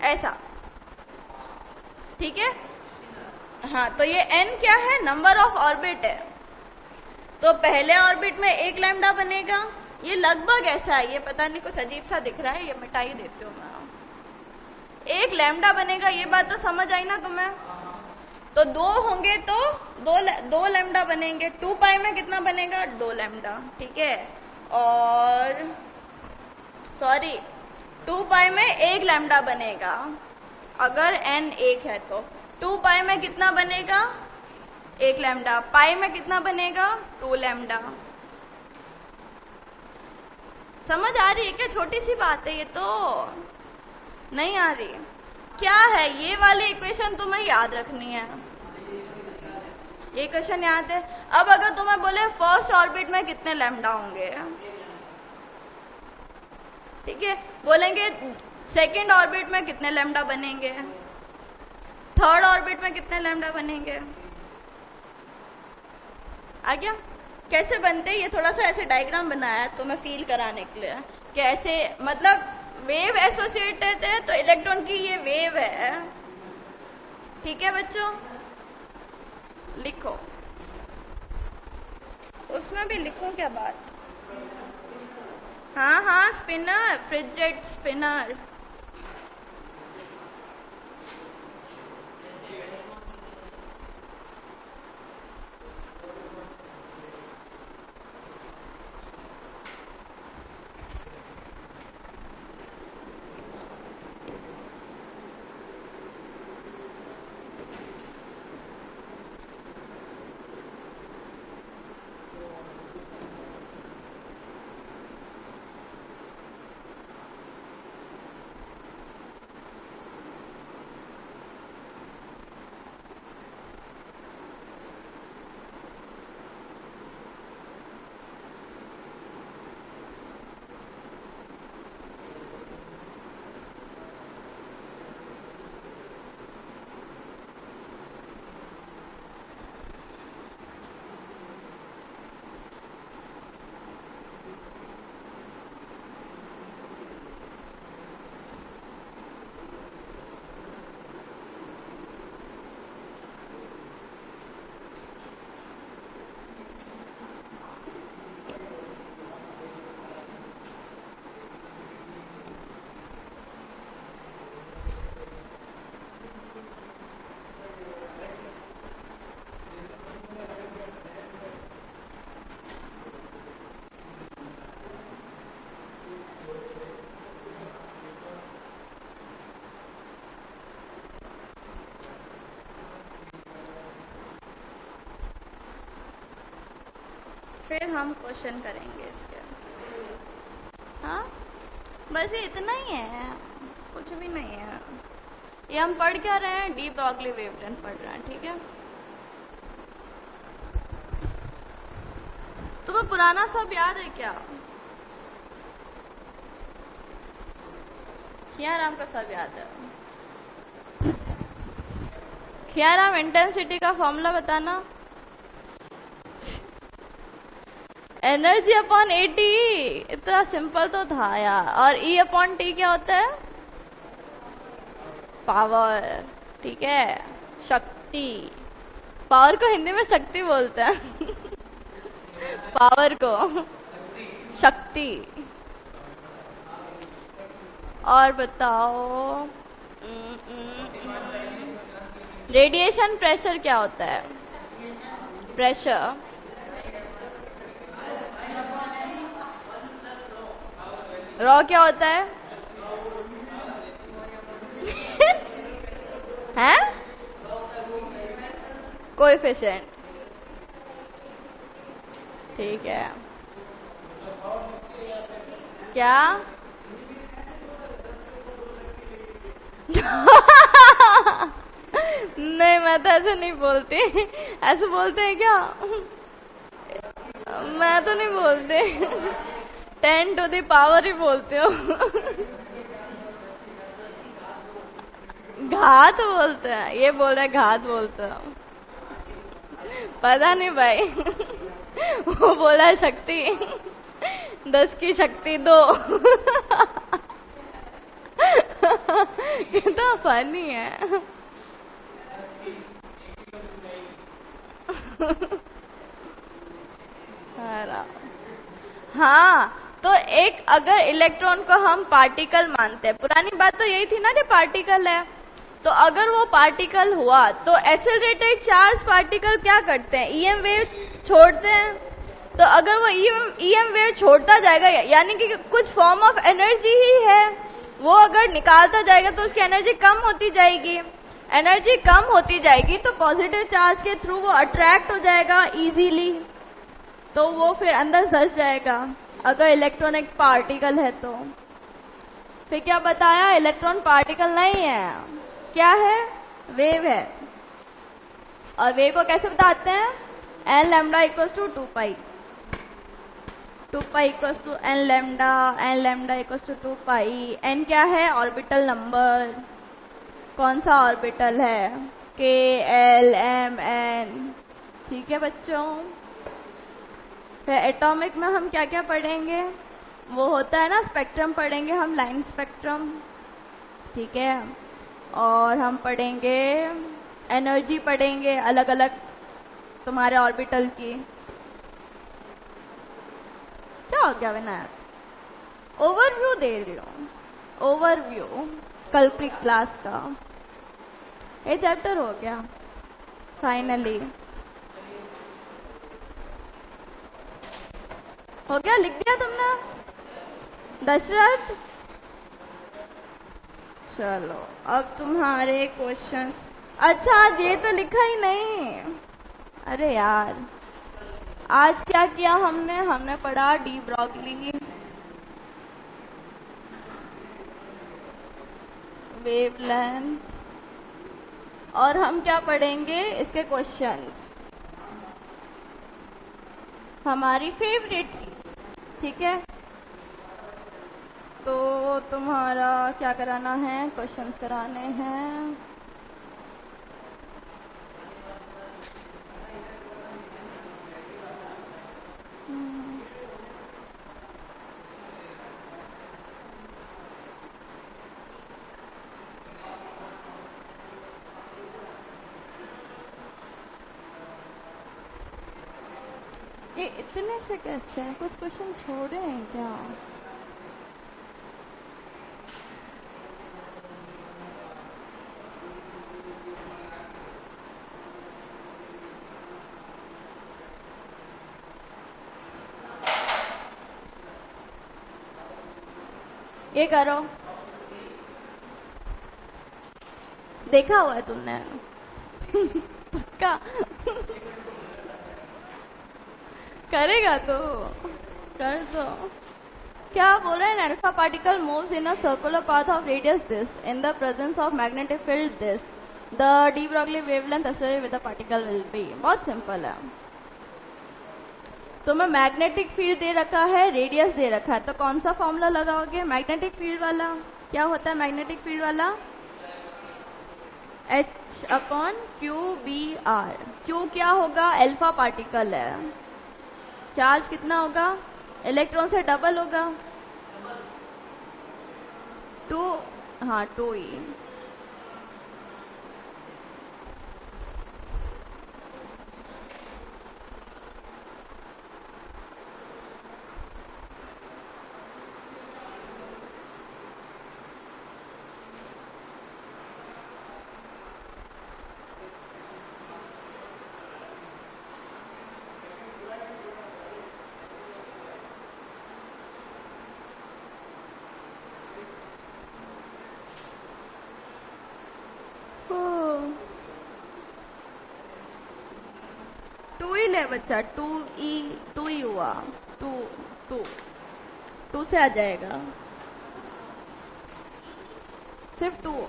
ऐसा, ठीक है। हाँ, तो ये n क्या है? नंबर ऑफ ऑर्बिट है। तो पहले ऑर्बिट में एक लैम्डा बनेगा, ये लगभग ऐसा है, ये पता नहीं कुछ अजीब सा दिख रहा है, ये मिटा ही देती हूँ मैं। एक लैम्डा बनेगा, ये बात तो समझ आई ना तुम्हें? तो 2 होंगे तो 2 लैम्डा बनेंगे। 2 पाई में कितना बनेगा? 2 लैम्डा, ठीक है। और सॉरी 2 पाई में एक लैम्डा बनेगा अगर n 1 है तो। 2 पाई में कितना बनेगा? 1 लैम्डा। पाई में कितना बनेगा? 2 लैम्डा। समझ आ रही है क्या? छोटी सी बात है ये तो, नहीं आ रही? क्या है ये वाली इक्वेशन तुम्हें याद रखनी है, ये इक्वेशन याद है। अब अगर तुम्हें बोले फर्स्ट ऑर्बिट में कितने लैम्डा होंगे, ठीक है, बोलेंगे सेकेंड ऑर्बिट में कितने लैम्डा बनेंगे, थर्ड ऑर्बिट में कितने लैम्डा बनेंगे। आ गया? कैसे बनते? ये थोड़ा सा ऐसे डायग्राम बनाया तो मैं फील कराने के लिए, कि ऐसे मतलब वेव एसोसिएटेड है तो इलेक्ट्रॉन की ये वेव है, ठीक है बच्चों। लिखो, उसमें भी लिखूं क्या बात? हाँ हाँ, स्पिनर, फ्रिजेट स्पिनर। फिर हम क्वेश्चन करेंगे इसके। हाँ बस ये इतना ही है, कुछ भी नहीं है। ये हम पढ़ क्या रहे हैं? डी ब्रॉगली वेवलेंथ पढ़ रहे हैं, ठीक है। तुम्हें पुराना सब याद है क्या? खियाराम का सब याद है। खियाराम इंटेंसिटी का फॉर्मूला बताना। एनर्जी अपॉन एटी, इतना सिंपल तो था यार। और ई अपॉन टी क्या होता है? पावर, ठीक है, शक्ति। पावर को हिंदी में शक्ति बोलते हैं। पावर को शक्ति। और बताओ, रेडिएशन प्रेशर क्या होता है? प्रेशर रॉ क्या होता है? हैं? कोएफिशिएंट, ठीक है। क्या? नहीं, मैं तो ऐसे नहीं बोलती। ऐसे बोलते हैं क्या? मैं तो नहीं बोलती। 10 टू द पावर ही बोलते हो। घात बोलते हैं, ये बोल रहे घात बोलते हो। पता नहीं भाई। वो बोला है शक्ति, 10 की शक्ति 2। कितना फनी है। हाँ, तो एक अगर इलेक्ट्रॉन को हम पार्टिकल मानते हैं, पुरानी बात तो यही थी ना कि पार्टिकल है, तो अगर वो पार्टिकल हुआ तो एक्सेलरेटेड चार्ज पार्टिकल क्या करते हैं? ईएम वेव छोड़ते हैं। तो अगर वो ईएम वेव छोड़ता जाएगा, यानी कि कुछ फॉर्म ऑफ एनर्जी ही है, वो अगर निकालता जाएगा तो उसकी एनर्जी कम होती जाएगी। एनर्जी कम होती जाएगी तो पॉजिटिव चार्ज के थ्रू वो अट्रैक्ट हो जाएगा इजीली, तो वो फिर अंदर धंस जाएगा अगर इलेक्ट्रॉन एक पार्टिकल है तो। फिर क्या बताया? इलेक्ट्रॉन पार्टिकल नहीं है, क्या है? वेव है। और वेव को कैसे बताते हैं? N lambda equals to 2 pi, 2 pi equals to n lambda equals to 2 pi. N क्या है? Orbital number. कौन सा ऑर्बिटल है? के एल एम एन, ठीक है बच्चों। फिर एटॉमिक में हम क्या क्या पढ़ेंगे? वो होता है ना, स्पेक्ट्रम पढ़ेंगे हम, लाइन स्पेक्ट्रम, ठीक है। और हम पढ़ेंगे एनर्जी, पढ़ेंगे अलग अलग तुम्हारे ऑर्बिटल की। क्या हो गया विनायक? ओवरव्यू दे रही हूँ, ओवरव्यू कल की क्लास का। ये चैप्टर हो गया फाइनली, हो गया, लिख दिया तुमने दशरथ? चलो अब तुम्हारे क्वेश्चंस। अच्छा, आज ये तो लिखा ही नहीं। अरे यार, आज क्या किया हमने पढ़ा डी ब्रॉगली वेवलेंथ, और हम क्या पढ़ेंगे? इसके क्वेश्चंस, हमारी फेवरेट चीज, ठीक है। तो तुम्हारा क्या कराना है? क्वेश्चंस कराने हैं। ये इतने से कैसे हैं? कुछ क्वेश्चन छोड़े हैं क्या? ये करो, देखा हुआ है तुमने? पक्का? करेगा तो कर दो। क्या बोल रहे हैं? Alpha particle moves in a circular path of radius this in the presence of magnetic field this, the de Broglie wavelength associated with the particle will be. बहुत सिंपल है। तो मैं मैग्नेटिक फील्ड दे रखा है, रेडियस दे रखा है, तो कौन सा फॉर्मूला लगाओगे? मैग्नेटिक फील्ड वाला। क्या होता है मैग्नेटिक फील्ड वाला? H/QBr। Q क्या होगा? अल्फा पार्टिकल है। चार्ज कितना होगा? इलेक्ट्रॉन से डबल होगा, 2। हाँ 2e। टू ही ले बच्चा, 2e हुआ, 2 2 2 से आ जाएगा, सिर्फ 2।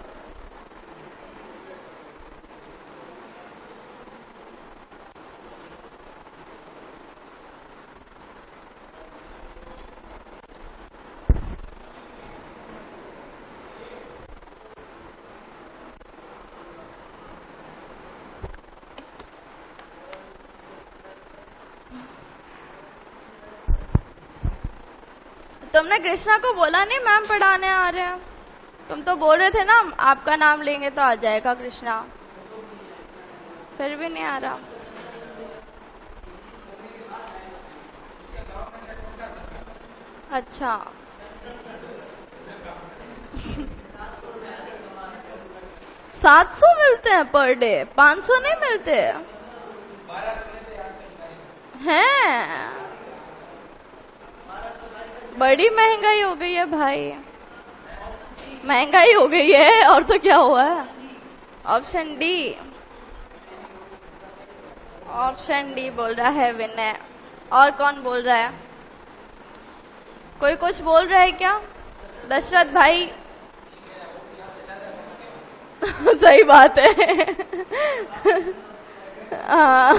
तुमने कृष्णा को बोला नहीं मैम पढ़ाने आ रहे हैं? तुम तो बोल रहे थे ना आपका नाम लेंगे तो आ जाएगा कृष्णा, फिर भी नहीं आ रहा। अच्छा 700 मिलते हैं पर डे, 500 नहीं मिलते हैं? बड़ी महंगाई हो गई है भाई, महंगाई हो गई है, और तो क्या हुआ है? ऑप्शन डी, ऑप्शन डी बोल रहा है विनय। और कौन बोल रहा है? कोई कुछ बोल रहा है क्या? दशरथ भाई सही बात है हाँ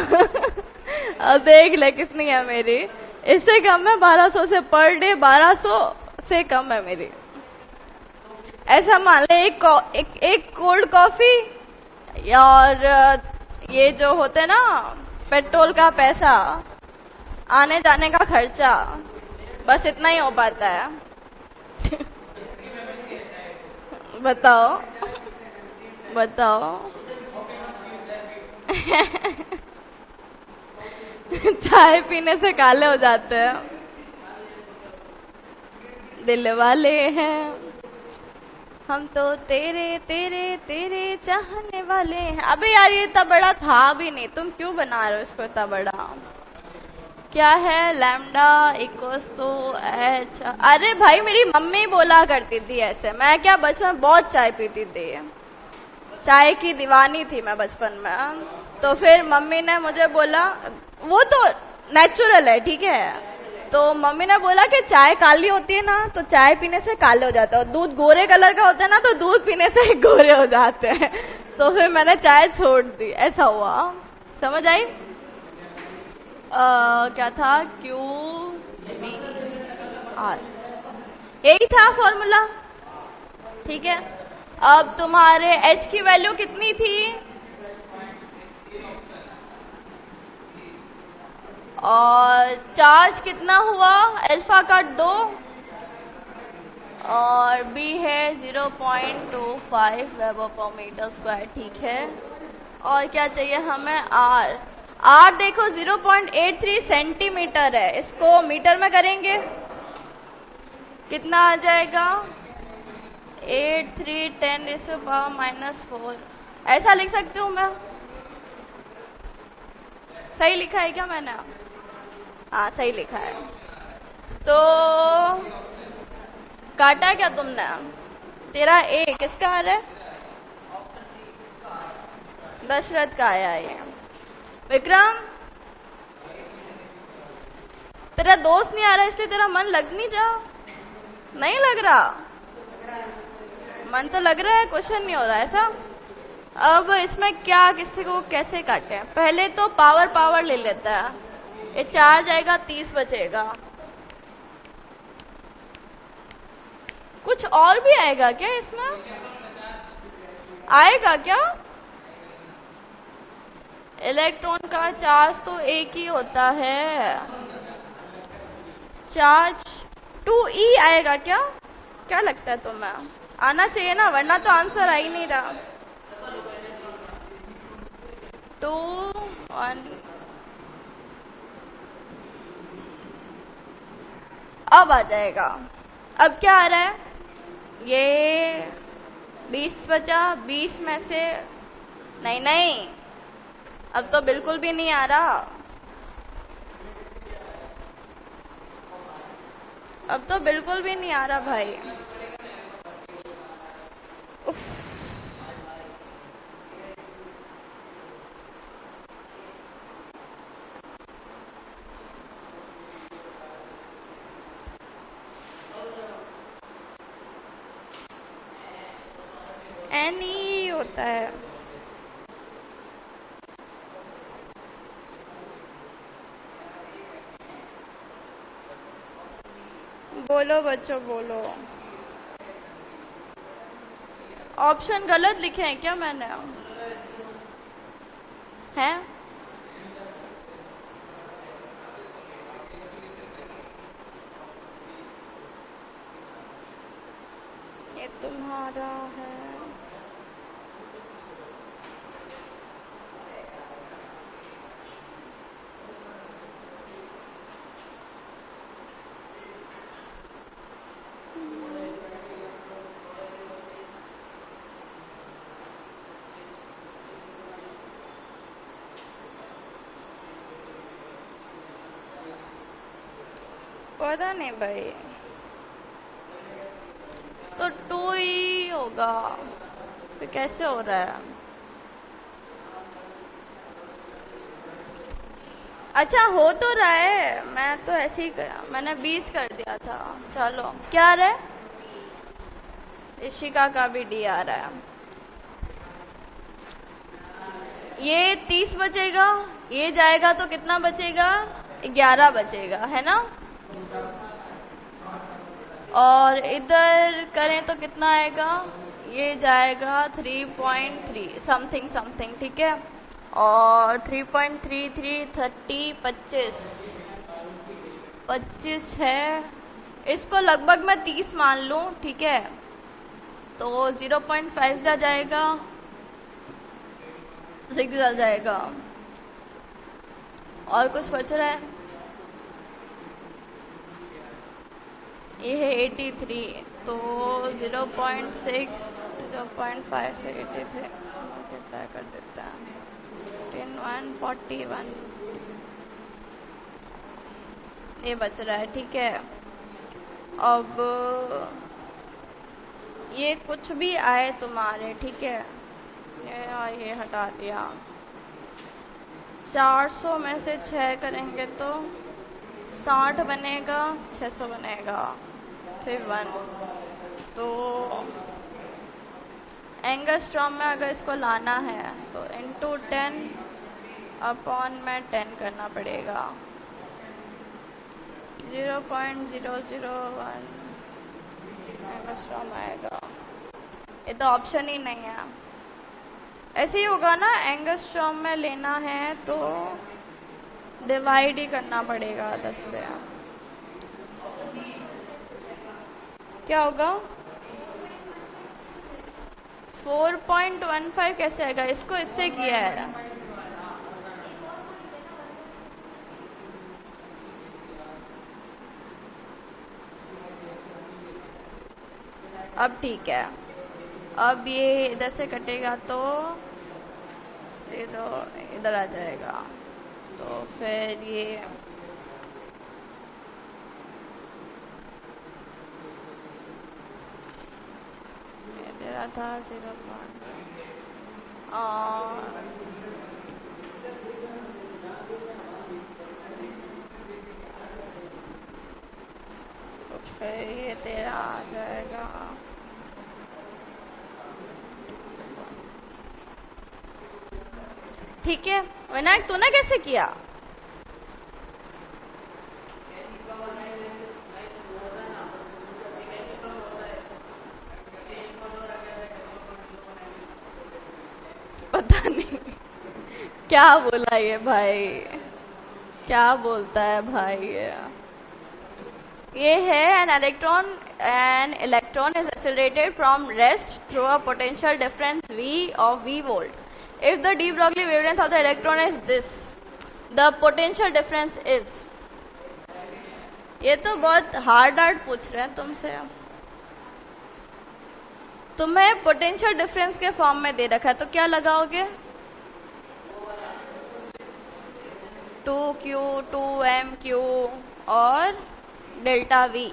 अब देख ले कितनी है मेरी, इससे कम है 1200 से, पर डे 1200 से कम है मेरी। ऐसा मान ले एक कोल्ड कॉफी और ये जो होते हैं ना पेट्रोल का पैसा, आने जाने का खर्चा, बस इतना ही हो पाता है बताओ बताओ चाय पीने से काले हो जाते हैं, दिल वाले हैं हम तो तेरे तेरे तेरे चाहने वाले हैं। अबे यार ये इतना बड़ा था भी नहीं, तुम क्यों बना रहे हो इसको इतना बड़ा? क्या है? Lambda equals to h. अरे भाई मेरी मम्मी बोला करती थी ऐसे, मैं क्या बचपन में बहुत चाय पीती थी, चाय की दीवानी थी मैं बचपन में। तो फिर मम्मी ने मुझे बोला, वो तो नेचुरल है ठीक है, तो मम्मी ने बोला कि चाय काली होती है ना तो चाय पीने से काले हो जाते हैं, और दूध गोरे कलर का होता है ना तो दूध पीने से गोरे हो जाते हैं। तो फिर मैंने चाय छोड़ दी, ऐसा हुआ। समझ आई? क्या था? क्यू बी आर, यही था फॉर्मूला ठीक है। अब तुम्हारे H की वैल्यू कितनी थी? और चार्ज कितना हुआ? अल्फा का 2 और B है 0.25 वेबर पर मीटर स्क्वायर ठीक है। और क्या चाहिए हमें? R देखो 0.83 सेंटीमीटर है, इसको मीटर में करेंगे कितना आ जाएगा? 83×10⁻⁻4 ऐसा लिख सकती हूँ मैं? सही लिखा है क्या मैंने? हाँ सही लिखा है। तो काटा क्या तुमने? तेरा A किसका आ रहा है? दशरथ का आया ये। विक्रम तेरा दोस्त नहीं आ रहा इसलिए तेरा मन लग नहीं रहा? नहीं लग रहा? मन तो लग रहा है, क्वेश्चन नहीं हो रहा ऐसा। अब इसमें क्या किसी को कैसे काटे? पहले तो पावर ले लेता है, ये 4 जाएगा 30 बचेगा, कुछ और भी आएगा क्या इसमें? आएगा क्या? इलेक्ट्रॉन का चार्ज तो एक ही होता है। चार्ज 2e आएगा क्या? क्या लगता है तुम्हें? आना चाहिए ना, वरना तो आंसर आ ही नहीं रहा। 2 1 अब आ जाएगा। अब क्या आ रहा है? ये 20 बचा, 20 में से नहीं नहीं, अब तो बिल्कुल भी नहीं आ रहा। अब तो बिल्कुल भी नहीं आ रहा भाई। उफ। एन ही होता है। बोलो बच्चों बोलो। ऑप्शन गलत लिखे हैं क्या मैंने? हैं? ये तुम्हारा है। पता नहीं भाई, तो 2 ही होगा। फिर कैसे हो रहा है? अच्छा हो तो रहा है, मैं तो ऐसे ही मैंने 20 कर दिया था। चलो क्या आ रहा है? ऋषिका का भी डी आ रहा है। ये 30 बचेगा, ये जाएगा तो कितना बचेगा? 11 बचेगा, है ना? और इधर करें तो कितना आएगा? ये जाएगा 3.3 समथिंग समथिंग, ठीक है। और 3.33 30 25 है। इसको लगभग मैं 30 मान लूं, ठीक है। तो 0.5 जा जाएगा, 6 जा जाएगा। और कुछ बच रहा है? ये है 83, तो 0.6 0.5 से 83 मल्टीप्लाई कर देता है 10 1 41। ये बच रहा है, ठीक है। अब ये कुछ भी आए तुम्हारे, ठीक है, ये हटा दिया। 400 में से 6 करेंगे तो 60 बनेगा, 600 बनेगा, फिर 1। तो एंगस्ट्रॉम में अगर इसको लाना है तो इंटू 10 अपॉन में 10 करना पड़ेगा। 0.001 एंगस्ट्रॉम आएगा। ये तो ऑप्शन ही नहीं है। ऐसे ही होगा ना, एंगस्ट्रॉम में लेना है तो डिवाइड ही करना पड़ेगा 10 से। क्या होगा? 4.15 कैसे आएगा? इसको इससे किया है। अब ठीक है। अब ये इधर से कटेगा तो ये तो इधर आ जाएगा, तो फिर ये दे रहा था 0. तो फिर ये 13 आ जाएगा। ठीक है विनायक, तूने कैसे किया? पता नहीं क्या बोला ये भाई, क्या बोलता है भाई ये है an electron is accelerated from rest through a potential difference V of V volt. If the de Broglie wavelength of the electron is this, the potential difference is. ये तो बहुत हार्ड पूछ रहे हैं तुमसे। तुम्हें पोटेंशियल डिफरेंस के फॉर्म में दे रखा है तो क्या लगाओगे? 2Q 2mQ और डेल्टा V।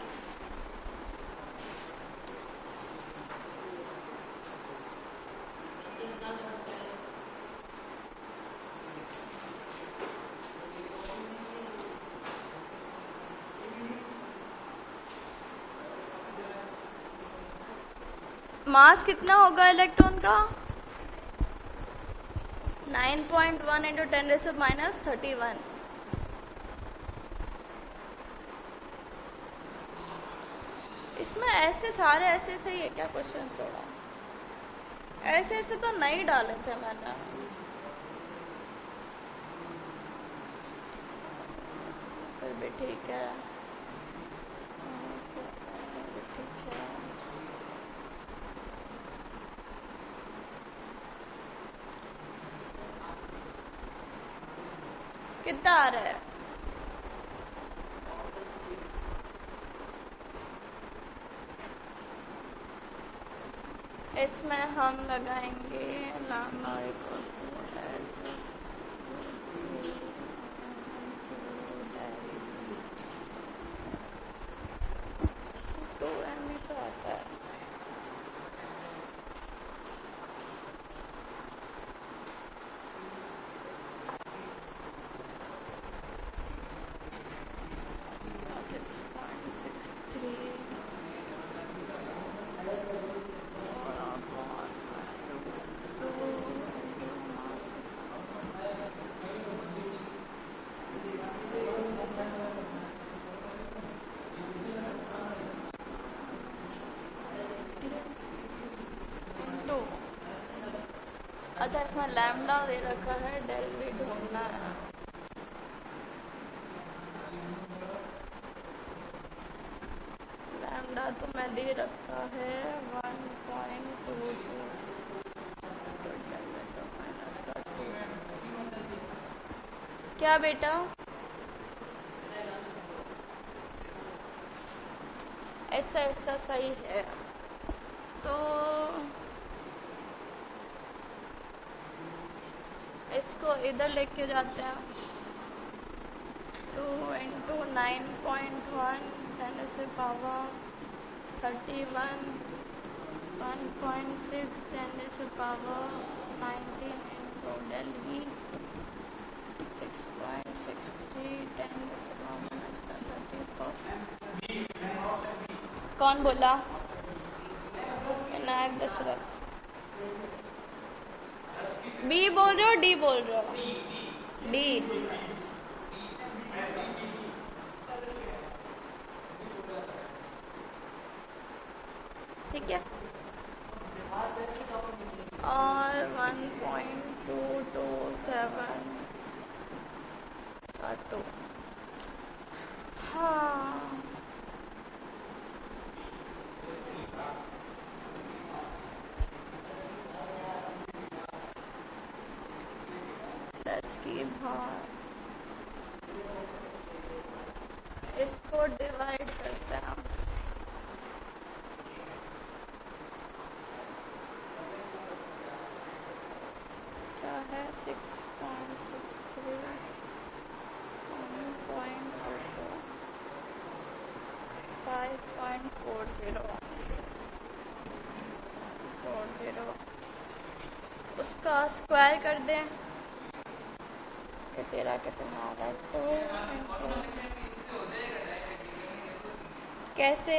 मास कितना होगा इलेक्ट्रॉन का? 9.1 इंटू 10⁻31। इसमें ऐसे सारे ऐसे ही है क्या क्वेश्चन? थोड़ा ऐसे तो नहीं डाले थे मैंने। फिर भी ठीक है, ठीक है। कितना आ रहा है? इसमें हम लगाएंगे लैम्डा इक्वल्स टू m तो आता है। अच्छा, इसमें लैम्डा दे रखा है, डेल भी ढूंढना है। लैम्डा तो मैं दे रखा है 1.22 क्या बेटा? ऐसा सही है। तो इसको इधर लेके जाते हैं। 2 इंटू 9.1 10⁻31 1.6 10⁻19 इंटू डेल V 6.63 10⁻34। कौन बोला? विनायक दशरथ। बी बोल रहे हो डी बोल रहे हो? डी। ठीक है। और 1.227 हाँ, की भार इसको डिवाइड करते हैं। क्या है? 6.63 1.22 5.40 उसका स्क्वायर कर दें कि तेरा कितना आ रहा है। तो कैसे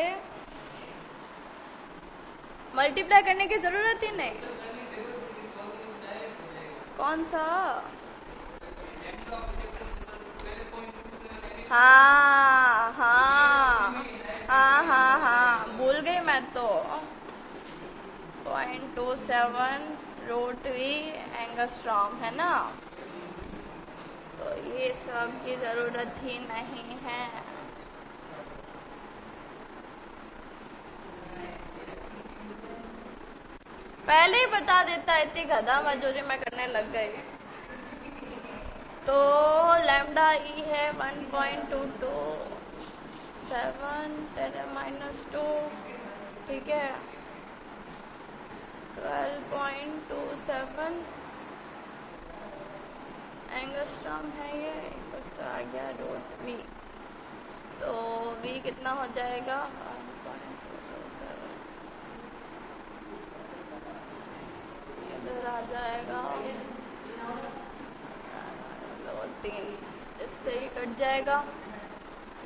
मल्टीप्लाई करने की जरूरत ही नहीं। कौन सा? हाँ हाँ हाँ हाँ हाँ, भूल गई मैं तो। 0.27 √v एंगस्ट्रॉम, है ना। तो ये सब की जरूरत ही नहीं है। पहले ही बता देता, इतनी गधा मजूरी में करने लग गई। तो लैम्डा ई है 1.227 10⁻², ठीक है। 12.27 एंगस्ट्रॉम है ये, तो आ गया √v। तो v कितना हो जाएगा 1.227, इधर आ जाएगा 2 3, इससे ही कट जाएगा।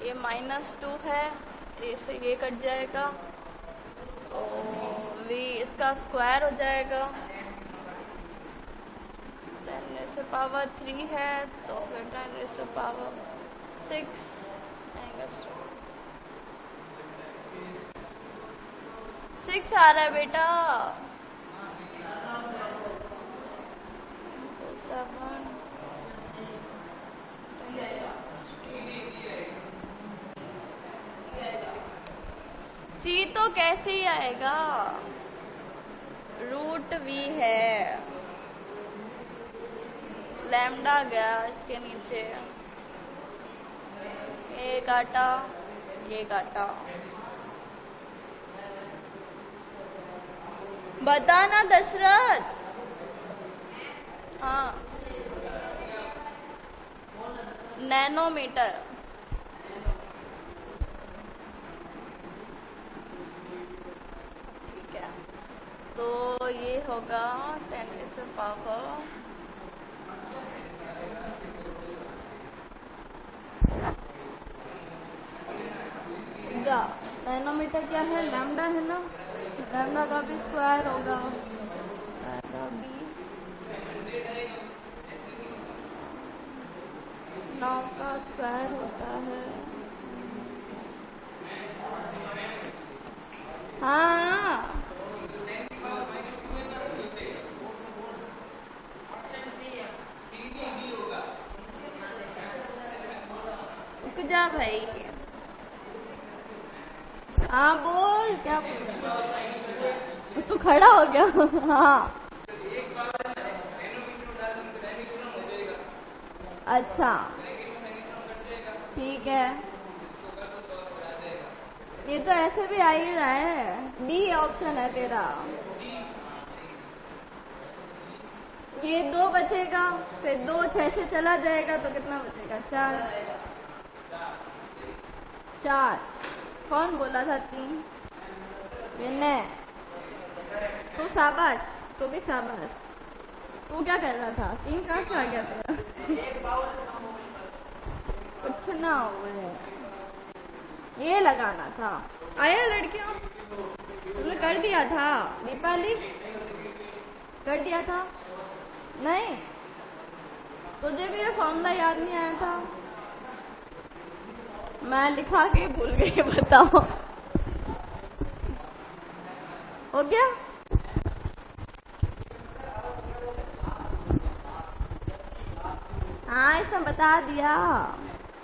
ये -2 है, इससे ये कट जाएगा। तो v इसका स्क्वायर हो जाएगा, 10⁻³ है, तो फिर 10⁻6 एंगस्ट्रॉम। 6 आ रहा है बेटा। 7 C तो कैसे ही आएगा, √v है। लैम्डा गया इसके नीचे, ये काटा, ये काटा। बताना दशरथ। हाँ, नैनोमीटर। ठीक है, तो ये होगा 10⁻⁴ नैनोमीटर क्या है, लैम्डा है ना। लैम्डा का भी स्क्वायर होगा, 9 का स्क्वायर होता है। हाँ, रुक जा भाई। हाँ बोल, क्या बोल, तू खड़ा हो गया। हाँ, अच्छा ठीक है, ये तो ऐसे भी आ ही रहा है। डी ऑप्शन है तेरा। ये 2 बचेगा, फिर 2 6 से चला जाएगा, तो कितना बचेगा 4। कौन बोला था 3? विनय। तू शाबाश, तू भी शाबाश। तू क्या कर रहा था, 3 कहाँ से आ गया तेरा? कुछ ना हुए, ये लगाना था। आया लड़कियों, तुमने कर दिया था। दीपाली कर दिया था, नहीं तुझे भी ये फॉर्मूला याद नहीं आया था? मैं लिखा के भूल गई, बताओ। हो गया? हाँ, इसने बता दिया।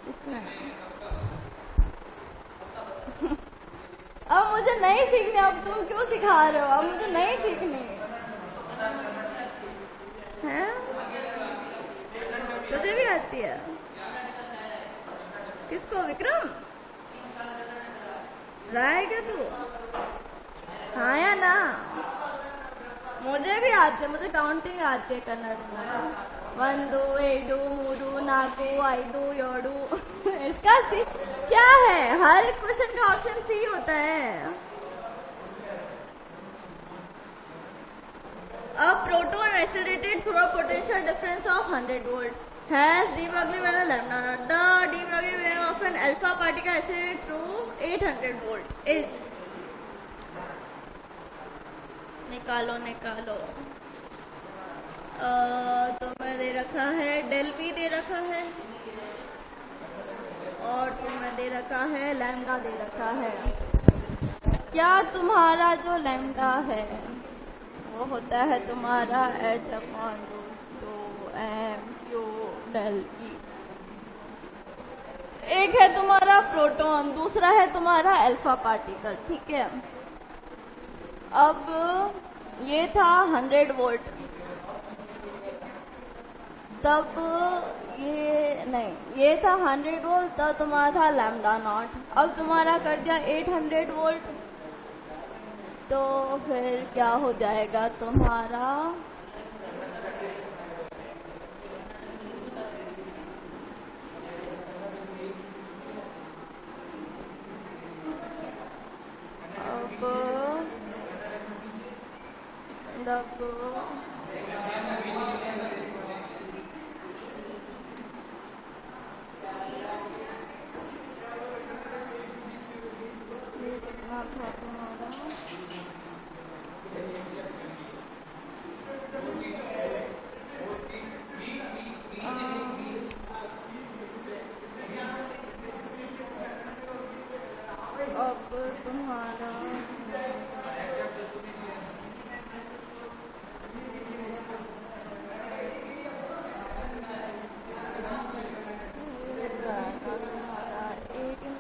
इसने अब मुझे नहीं सीखनी, अब तुम क्यों सिखा रहे हो? अब मुझे नहीं सीखनी है। तुझे भी आती है? किसको, विक्रम? रहा है क्या तू? हाँ या ना? मुझे भी आती है, मुझे काउंटिंग आती है कन्नड़ में। 1 2 2 3 4 5 6 इसका सी क्या है? हर क्वेश्चन का ऑप्शन सी होता है। A proton accelerated through a potential difference of 100 volt has de Broglie value lambda naught. The de Broglie value of an alpha particle accelerated through 800 volt is, निकालो निकालो। तो मैं दे रखा है डेल वी दे रखा है, और तुम्हें दे रखा है लैम्डा दे रखा है। क्या तुम्हारा जो लैम्डा है वो होता है तुम्हारा H/√2m/Q∇E। एक है तुम्हारा प्रोटॉन, दूसरा है तुम्हारा अल्फा पार्टिकल, ठीक है। अब ये था 100 वोल्ट, तब ये नहीं, ये था 100 वोल्ट, तब तुम्हारा था लैम्डा नॉट। अब तुम्हारा कर दिया 800 वोल्ट, तो फिर क्या हो जाएगा तुम्हारा, अब ये कितना था तुम्हारा, अब तुम्हारा तुम्हारा 8 ×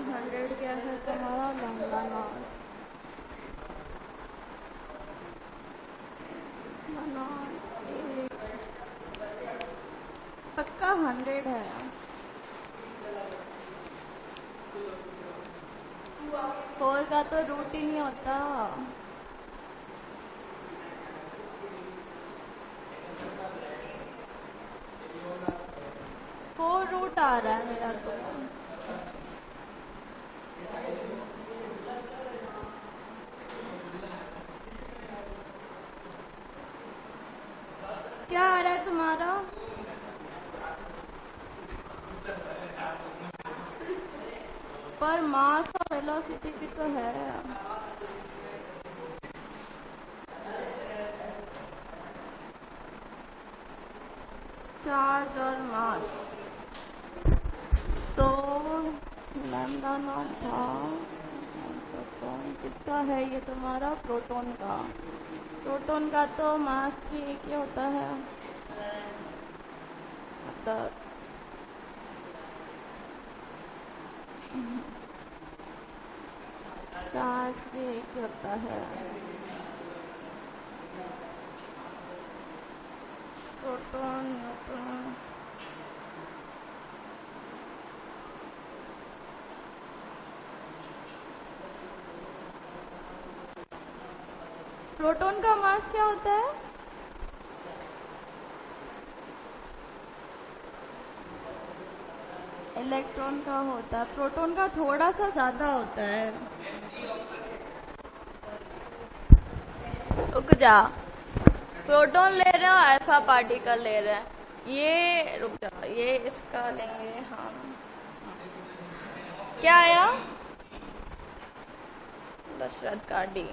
100 क्या है तुम्हारा लैम्डा नॉट। पक्का 100 है। 4 का तो रूट ही नहीं होता। फोर रूट आ रहा है मेरा तो। क्या आ रहा है तुम्हारा, पर मास और वेलोसिटी भी तो है। चार्ज और मास, तो लैम्डा नॉट था। किसका है ये तुम्हारा, प्रोटॉन का। प्रोटॉन का तो मास भी एक ही होता है, मतलब चार्ज भी एक ही होता है। प्रोटॉन न्यूट्रॉन, प्रोटॉन का मास क्या होता है, इलेक्ट्रॉन का होता है। प्रोटॉन का थोड़ा सा ज्यादा होता है। रुक जा, प्रोटॉन ले रहे हो, अल्फा पार्टिकल ले रहे हैं, ये रुक जा, ये इसका लेंगे हम। क्या आया, दशरथ का डी।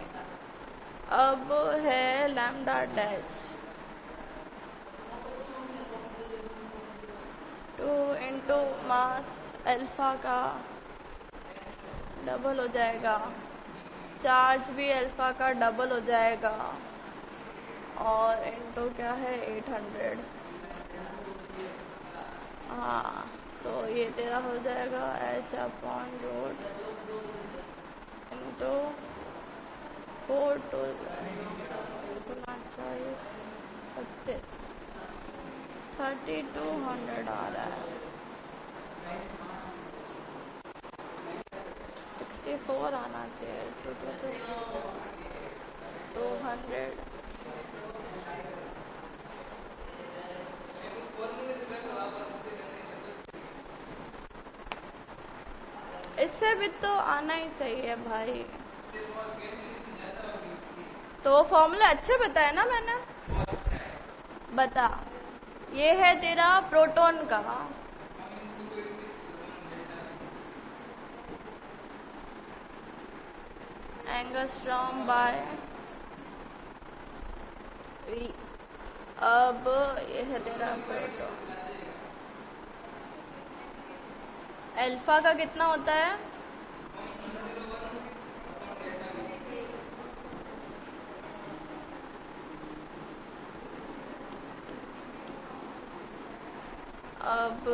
अब है lambda dash 2 into mass alpha का डबल हो जाएगा, चार्ज भी अल्फा का डबल हो जाएगा, और इंटू क्या है 800। हाँ, तो ये तेरा हो जाएगा H/रूट इंटू 4 to 3200 आ रहा है। 64 आना चाहिए, 200। इससे भी तो आना ही चाहिए भाई। तो फॉर्मूला अच्छे बताया ना मैंने, बता। ये है तेरा प्रोटॉन का, एंगस्ट्रॉम बाय वी। अब ये है तेरा प्रोटॉन, अल्फा का कितना होता है? अब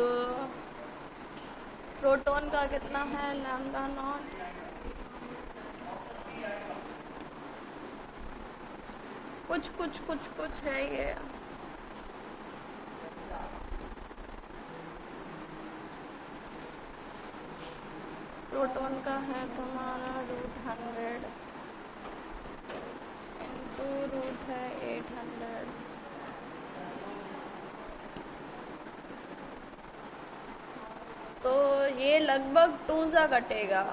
प्रोटॉन का कितना है? Lambda naught. कुछ है ये। प्रोटॉन का है तुम्हारा √100 इंटू रूट है 800। तो ये लगभग 2 सा कटेगा।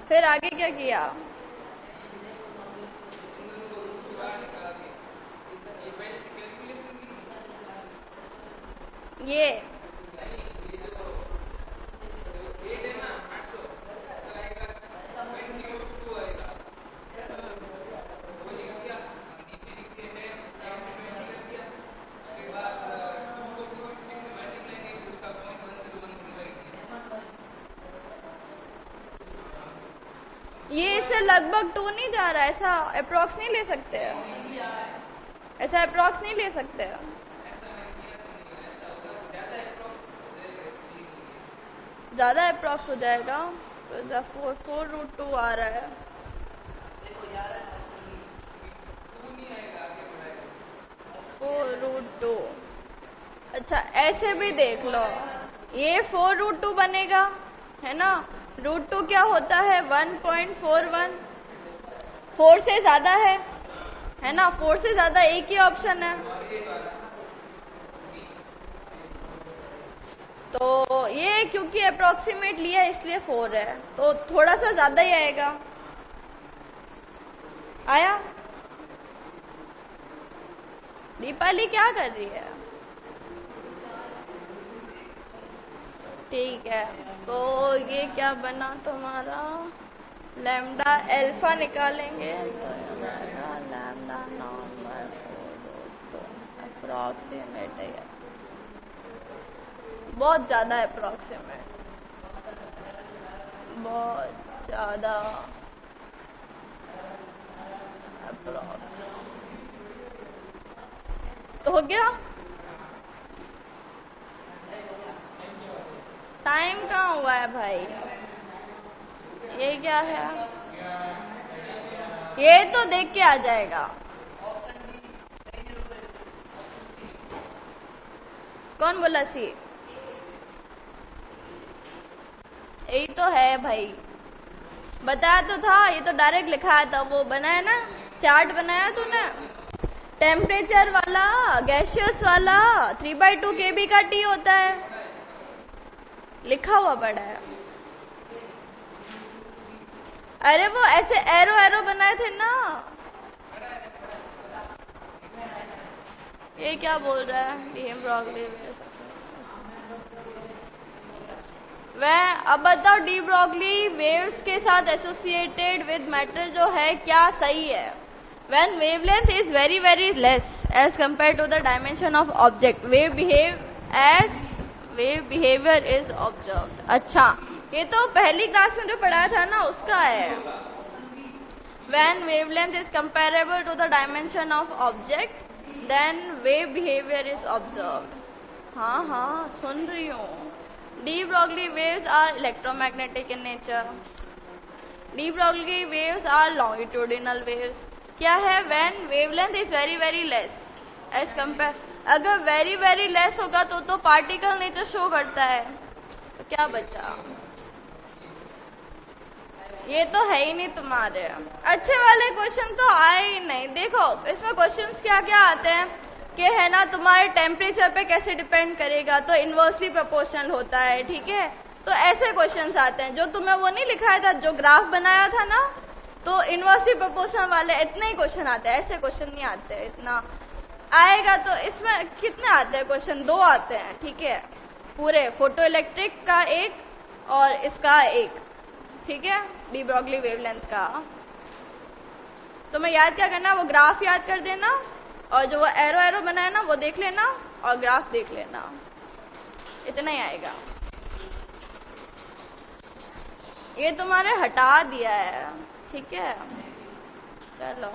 फिर आगे क्या किया? ये इससे लगभग 2 नहीं जा रहा, ऐसा अप्रॉक्स नहीं ले सकते हैं, ऐसा अप्रॉक्स नहीं ले सकते हैं। ज्यादा अप्रॉक्स हो जाएगा तो 4√2 आ रहा है। √2। अच्छा ऐसे भी देख लो, ये 4√2 बनेगा, है ना। √2 क्या होता है? 1.41। 4 से ज्यादा है ना। 4 से ज्यादा एक ही ऑप्शन है। तो ये क्योंकि अप्रोक्सीमेट लिया इसलिए 4 है, तो थोड़ा सा ज्यादा ही आएगा। आया? दीपाली क्या कर रही है? ठीक है, तो ये क्या बना तुम्हारा? लैम्डा अल्फा निकालेंगे तो लैम्डा नॉर्मल अप्रोक्सीमेट है, बहुत ज्यादा अप्रोक्सीमेट, बहुत ज्यादा अप्रोक्स। तो हो गया। टाइम कहाँ हुआ है भाई? ये क्या है? ये तो देख के आ जाएगा। कौन बोला सी? यही तो है भाई, बताया तो था, ये तो डायरेक्ट लिखा था, वो बनाया ना, चार्ट बनाया तूने, टेम्परेचर वाला, गैसियस वाला 3/2 kb का T होता है, लिखा हुआ पड़ा है। अरे वो ऐसे एरो एरो बनाए थे ना। ये क्या बोल रहा है? डी ब्रॉगली वह, अब बताओ डी ब्रॉगली वेव्स के साथ एसोसिएटेड विद मैटर जो है क्या सही है? When wavelength is very very less as compared to the dimension of object, wave behavior is observed। अच्छा, ये तो पहली क्लास में जो पढ़ाया था ना उसका है। When wavelength is comparable to the dimension of object, then wave behavior is observed। हाँ हाँ सुन रही हूँ। De Broglie waves are electromagnetic in nature। De Broglie waves are longitudinal waves। क्या है? When wavelength is very very less as compare, अगर very very less होगा तो पार्टिकल नेचर शो करता है, तो क्या बचा? ये तो है ही नहीं तुम्हारे। अच्छे वाले क्वेश्चन तो आए ही नहीं। देखो इसमें क्वेश्चंस क्या क्या आते हैं कि है ना, तुम्हारे टेम्परेचर पे कैसे डिपेंड करेगा, तो इनवर्सली प्रोपोर्शनल होता है, ठीक है। तो ऐसे क्वेश्चंस आते हैं, जो तुम्हें वो नहीं लिखाया था, जो ग्राफ बनाया था ना, तो इनवर्सली प्रोपोर्शनल वाले इतने ही क्वेश्चन आते हैं, ऐसे क्वेश्चन नहीं आते। इतना आएगा तो इसमें कितने आते हैं क्वेश्चन? 2 आते हैं, ठीक है, पूरे फोटो इलेक्ट्रिक का एक और इसका एक, ठीक है, डी ब्रॉगली वेवलेंथ का। तुम्हें याद क्या करना, वो ग्राफ याद कर देना, और जो वो एरो एरो बना है ना वो देख लेना, और ग्राफ देख लेना, इतना ही आएगा। ये तुम्हारे हटा दिया है, ठीक है, चलो।